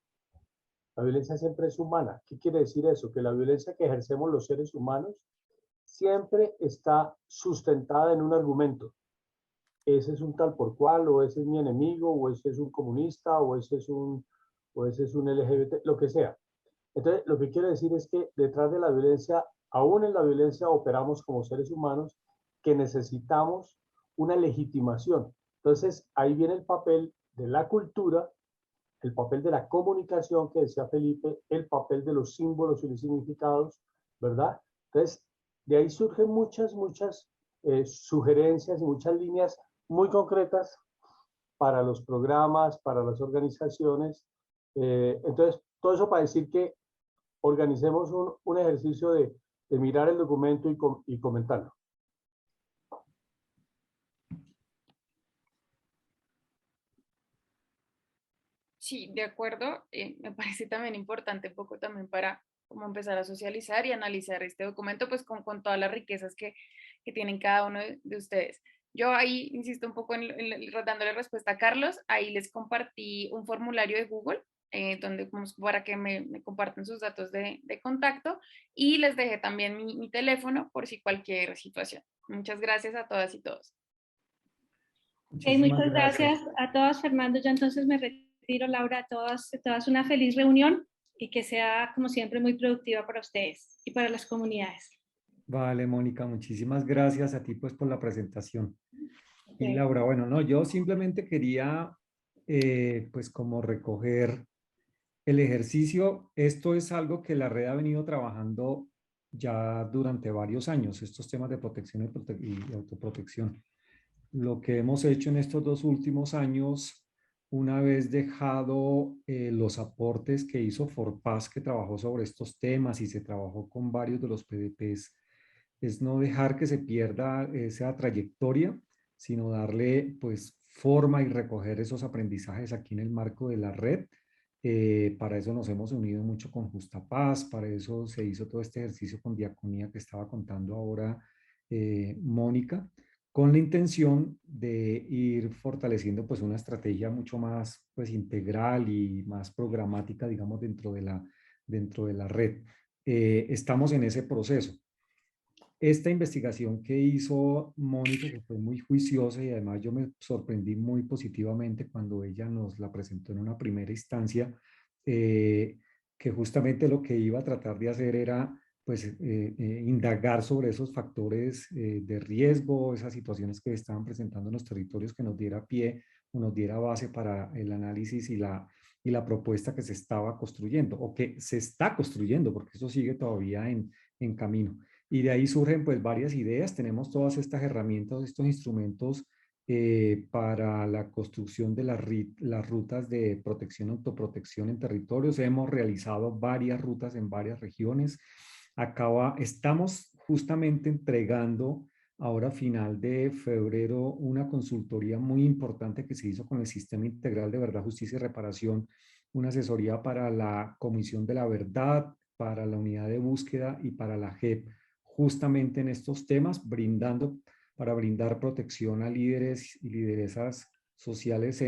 La violencia siempre es humana. ¿Qué quiere decir eso? Que la violencia que ejercemos los seres humanos siempre está sustentada en un argumento. Ese es un tal por cual, o ese es mi enemigo, o ese es un comunista, o ese es un LGBT, lo que sea. Entonces, lo que quiero decir es que detrás de la violencia, aún en la violencia, operamos como seres humanos que necesitamos una legitimación. Entonces, ahí viene el papel de la cultura, el papel de la comunicación que decía Felipe, el papel de los símbolos y los significados, ¿verdad? Entonces, de ahí surgen muchas sugerencias y muchas líneas muy concretas para los programas, para las organizaciones. Entonces, todo eso para decir que organicemos un ejercicio de mirar el documento y comentarlo. Sí, de acuerdo. Me parece también importante un poco también para como empezar a socializar y analizar este documento pues con todas las riquezas que tienen cada uno de ustedes. Yo ahí insisto un poco dándole respuesta a Carlos, ahí les compartí un formulario de Google donde para que me compartan sus datos de contacto y les dejé también mi teléfono por si cualquier situación. Muchas gracias a todas y todos. Muchas gracias a todas, Fernando. Ya entonces me retiro, Laura, a todas una feliz reunión y que sea, como siempre, muy productiva para ustedes y para las comunidades. Vale, Mónica, muchísimas gracias a ti pues por la presentación. Y Laura, bueno, no, yo simplemente quería pues como recoger el ejercicio. Esto es algo que la red ha venido trabajando ya durante varios años, estos temas de protección y autoprotección. Lo que hemos hecho en estos 2 últimos años, una vez dejado los aportes que hizo Forpaz, que trabajó sobre estos temas y se trabajó con varios de los PDPs, es no dejar que se pierda esa trayectoria, sino darle pues forma y recoger esos aprendizajes aquí en el marco de la red. Para eso nos hemos unido mucho con Justa Paz, para eso se hizo todo este ejercicio con Diaconía que estaba contando ahora Mónica, con la intención de ir fortaleciendo pues una estrategia mucho más pues integral y más programática, digamos, dentro de la red. Estamos en ese proceso. Esta investigación que hizo Mónica, que fue muy juiciosa y además yo me sorprendí muy positivamente cuando ella nos la presentó en una primera instancia, que justamente lo que iba a tratar de hacer era pues indagar sobre esos factores de riesgo, esas situaciones que estaban presentando en los territorios, que nos diera pie o nos diera base para el análisis y la propuesta que se estaba construyendo o que se está construyendo, porque eso sigue todavía en camino. Y de ahí surgen pues varias ideas. Tenemos todas estas herramientas, estos instrumentos para la construcción de las rutas de protección, autoprotección en territorios. Hemos realizado varias rutas en varias regiones. Estamos justamente entregando ahora a final de febrero una consultoría muy importante que se hizo con el Sistema Integral de Verdad, Justicia y Reparación, una asesoría para la Comisión de la Verdad, para la Unidad de Búsqueda y para la JEP, justamente en estos temas, para brindar protección a líderes y lideresas sociales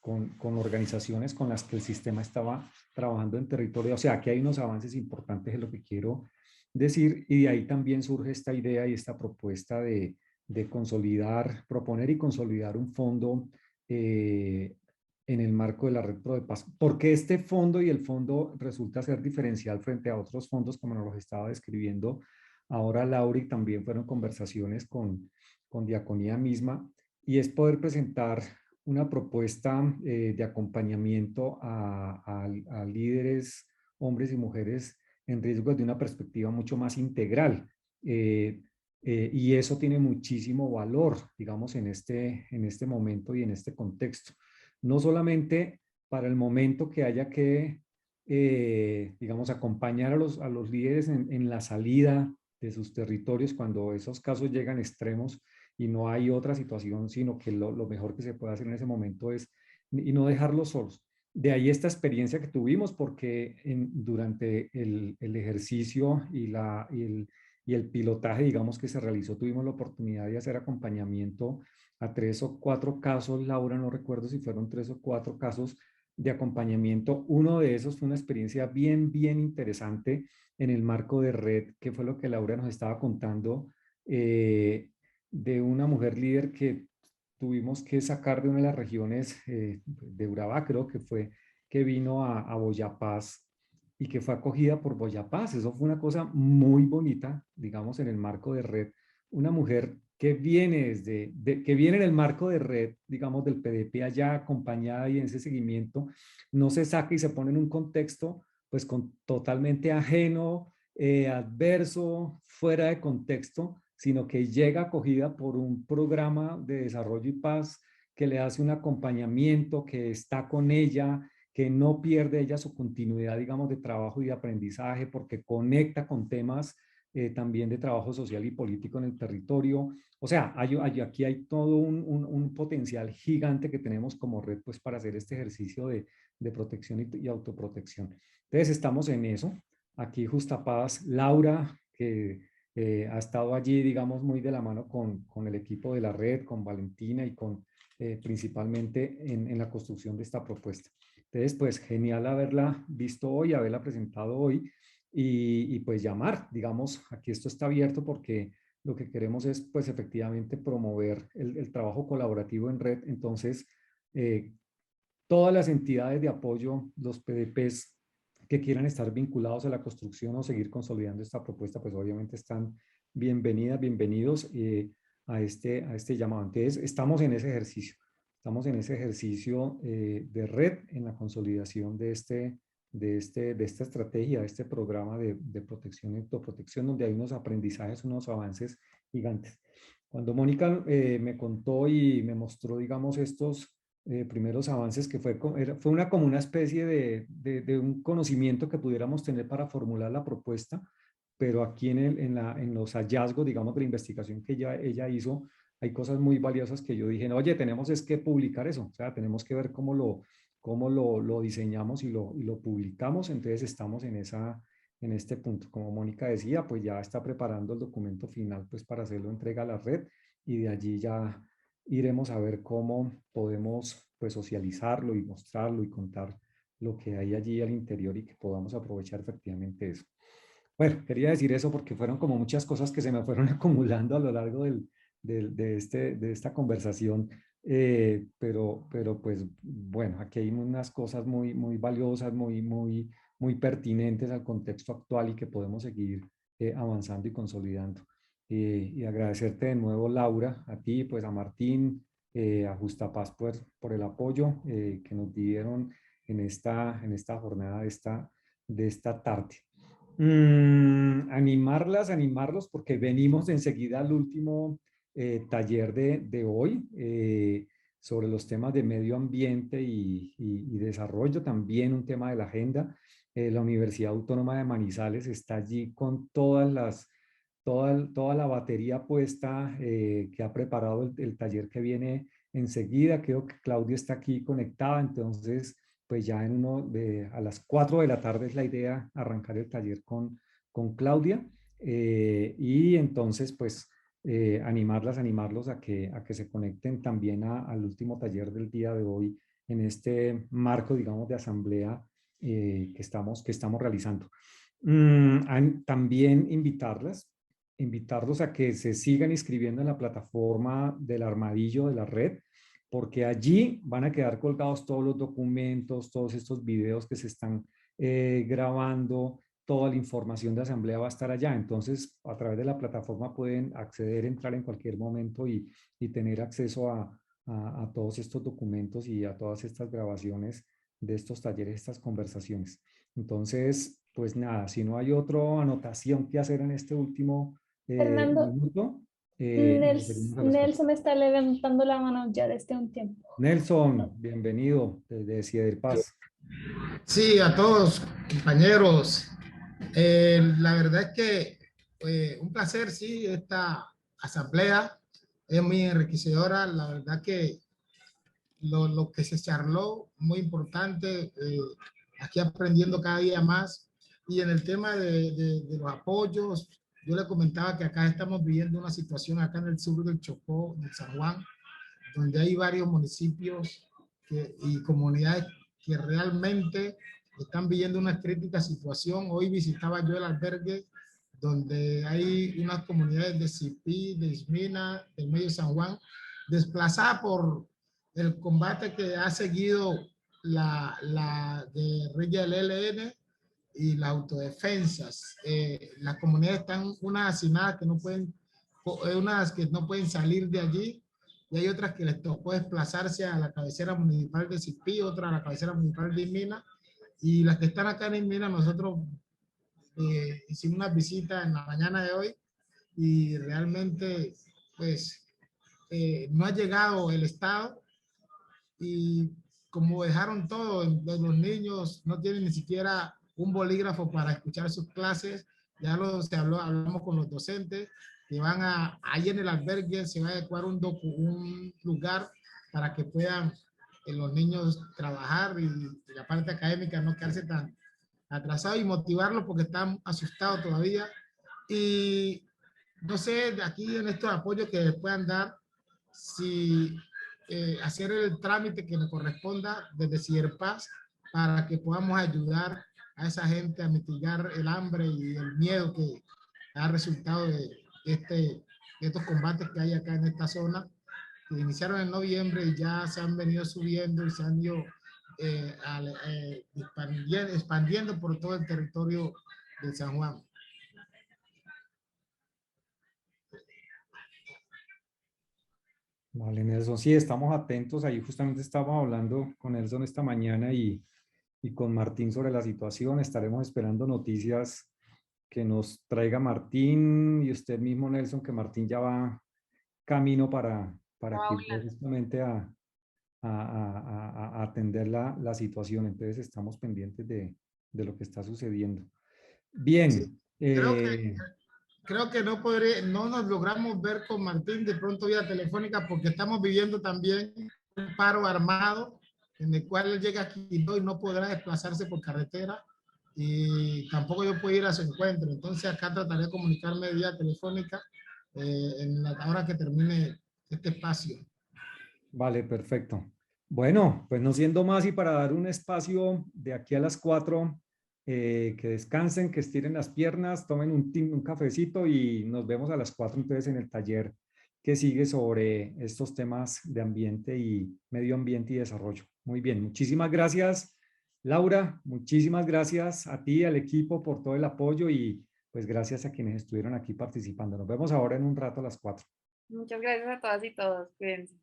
con organizaciones con las que el sistema estaba trabajando en territorio. O sea, que hay unos avances importantes en lo que quiero decir, y de ahí también surge esta idea y esta propuesta de proponer y consolidar un fondo en el marco de la red ProDePaz. Porque este fondo y el fondo resulta ser diferencial frente a otros fondos, como nos los estaba describiendo ahora Laura, y también fueron conversaciones con Diaconía misma, y es poder presentar una propuesta de acompañamiento a líderes, hombres y mujeres en riesgo de una perspectiva mucho más integral. Y eso tiene muchísimo valor, digamos, en este momento y en este contexto. No solamente para el momento que haya que, digamos, acompañar a los líderes en la salida de sus territorios cuando esos casos llegan extremos y no hay otra situación, sino que lo mejor que se puede hacer en ese momento es y no dejarlos solos. De ahí esta experiencia que tuvimos, porque durante el ejercicio y el pilotaje, digamos, que se realizó, tuvimos la oportunidad de hacer acompañamiento a 3 o 4 casos, Laura, no recuerdo si fueron 3 o 4 casos de acompañamiento. Uno de esos fue una experiencia bien interesante en el marco de red, que fue lo que Laura nos estaba contando, de una mujer líder que tuvimos que sacar de una de las regiones de Urabá, creo que fue, que vino a Boyapaz y que fue acogida por Boyapaz. Eso fue una cosa muy bonita, digamos, en el marco de red. Una mujer que viene que viene en el marco de red, digamos, del PDP allá acompañada y en ese seguimiento, no se saca y se pone en un contexto pues totalmente ajeno, adverso, fuera de contexto, sino que llega acogida por un programa de desarrollo y paz que le hace un acompañamiento, que está con ella, que no pierde ella su continuidad, digamos, de trabajo y de aprendizaje, porque conecta con temas también de trabajo social y político en el territorio. O sea, aquí hay todo un potencial gigante que tenemos como red pues, para hacer este ejercicio de protección y autoprotección. Entonces, estamos en eso. Aquí Justapaz, Laura, que ha estado allí, digamos, muy de la mano con el equipo de la red, con Valentina y con principalmente en la construcción de esta propuesta. Entonces, pues genial haberla visto hoy, haberla presentado hoy y pues llamar, digamos, aquí esto está abierto porque lo que queremos es pues efectivamente promover el trabajo colaborativo en red. Entonces, todas las entidades de apoyo, los PDPs que quieran estar vinculados a la construcción o seguir consolidando esta propuesta, pues obviamente están bienvenidas, bienvenidos a este llamado. Entonces, estamos en ese ejercicio. Estamos en ese ejercicio de red en la consolidación de esta estrategia, de este programa de protección y autoprotección, donde hay unos aprendizajes, unos avances gigantes. Cuando Mónica me contó y me mostró, digamos, estos primeros avances, que fue como una especie de un conocimiento que pudiéramos tener para formular la propuesta, pero aquí en los hallazgos, digamos, de la investigación que ella hizo, hay cosas muy valiosas que yo dije, no, oye, tenemos es que publicar eso, o sea, tenemos que ver cómo lo diseñamos y lo publicamos. Entonces estamos en este punto. Como Mónica decía, pues ya está preparando el documento final pues para hacerlo entrega a la red y de allí ya iremos a ver cómo podemos pues socializarlo y mostrarlo y contar lo que hay allí al interior y que podamos aprovechar efectivamente eso. Bueno, quería decir eso porque fueron como muchas cosas que se me fueron acumulando a lo largo de esta conversación, pero pues bueno, aquí hay unas cosas muy valiosas, muy pertinentes al contexto actual y que podemos seguir avanzando y consolidando. Y agradecerte de nuevo, Laura, a ti, pues a Martín, a Justapaz por el apoyo que nos dieron en esta jornada de esta tarde. Animarlos, porque venimos enseguida al último taller de hoy sobre los temas de medio ambiente y desarrollo, también un tema de la agenda. La Universidad Autónoma de Manizales está allí con toda la batería puesta que ha preparado el taller que viene enseguida. Creo que Claudia está aquí conectada, entonces pues ya a las 4 de la tarde es la idea arrancar el taller con Claudia y entonces pues animarlos a que se conecten también al último taller del día de hoy en este marco, digamos, de asamblea que estamos realizando. También invitarlos a que se sigan inscribiendo en la plataforma del armadillo de la red, porque allí van a quedar colgados todos los documentos, todos estos videos que se están grabando, toda la información de asamblea va a estar allá. Entonces, a través de la plataforma pueden acceder, entrar en cualquier momento y tener acceso a todos estos documentos y a todas estas grabaciones de estos talleres, estas conversaciones. Entonces, pues nada, si no hay otra anotación que hacer en este último Fernando, minuto, Nelson está levantando la mano ya desde un tiempo. Nelson, bienvenido desde Ciederpaz. Sí, a todos, compañeros. La verdad es que un placer, sí, esta asamblea es muy enriquecedora. La verdad que lo que se charló, muy importante, aquí aprendiendo cada día más. Y en el tema de los apoyos, yo le comentaba que acá estamos viviendo una situación acá en el sur del Chocó, de San Juan, donde hay varios municipios y comunidades que realmente están viviendo una crítica situación. Hoy visitaba yo el albergue donde hay unas comunidades de Cipí, de Ismina, del medio San Juan, desplazadas por el combate que ha seguido la guerrilla del ELN y las autodefensas. Las comunidades están unas hacinadas que no pueden unas que no pueden salir de allí y hay otras que les tocó desplazarse a la cabecera municipal de Cipí, otra a la cabecera municipal de Inmina, y las que están acá en Inmina, nosotros hicimos una visita en la mañana de hoy y realmente pues no ha llegado el Estado y como dejaron todo, los niños no tienen ni siquiera un bolígrafo para escuchar sus clases, ya hablamos con los docentes que van ahí en el albergue se va a adecuar un lugar para que puedan los niños trabajar y la parte académica no quedarse tan atrasados y motivarlos porque están asustados todavía. Y no sé, de aquí en estos apoyos que les puedan dar, si hacer el trámite que nos corresponda desde Ciberpaz para que podamos ayudar a esa gente a mitigar el hambre y el miedo que ha resultado de estos combates que hay acá en esta zona, que iniciaron en noviembre y ya se han venido subiendo y se han ido expandiendo por todo el territorio de San Juan. Vale, Nelson, sí, estamos atentos. Ahí justamente estábamos hablando con Nelson esta mañana y con Martín sobre la situación. Estaremos esperando noticias que nos traiga Martín y usted mismo, Nelson, que Martín ya va camino para que justamente a atender la situación. Entonces estamos pendientes de lo que está sucediendo. Bien. Sí, creo que no nos logramos ver con Martín de pronto vía telefónica porque estamos viviendo también un paro armado en el cual él llega aquí y no podrá desplazarse por carretera y tampoco yo puedo ir a su encuentro. Entonces acá trataré de comunicarme vía telefónica en la hora que termine este espacio. Vale, perfecto. Bueno, pues no siendo más y para dar un espacio de aquí a las 4, que descansen, que estiren las piernas, tomen un cafecito y nos vemos a las 4 entonces en el taller que sigue sobre estos temas de ambiente y medio ambiente y desarrollo. Muy bien, muchísimas gracias, Laura, muchísimas gracias a ti, al equipo por todo el apoyo y pues gracias a quienes estuvieron aquí participando. Nos vemos ahora en un rato a las 4. Muchas gracias a todas y todos. Cuídense.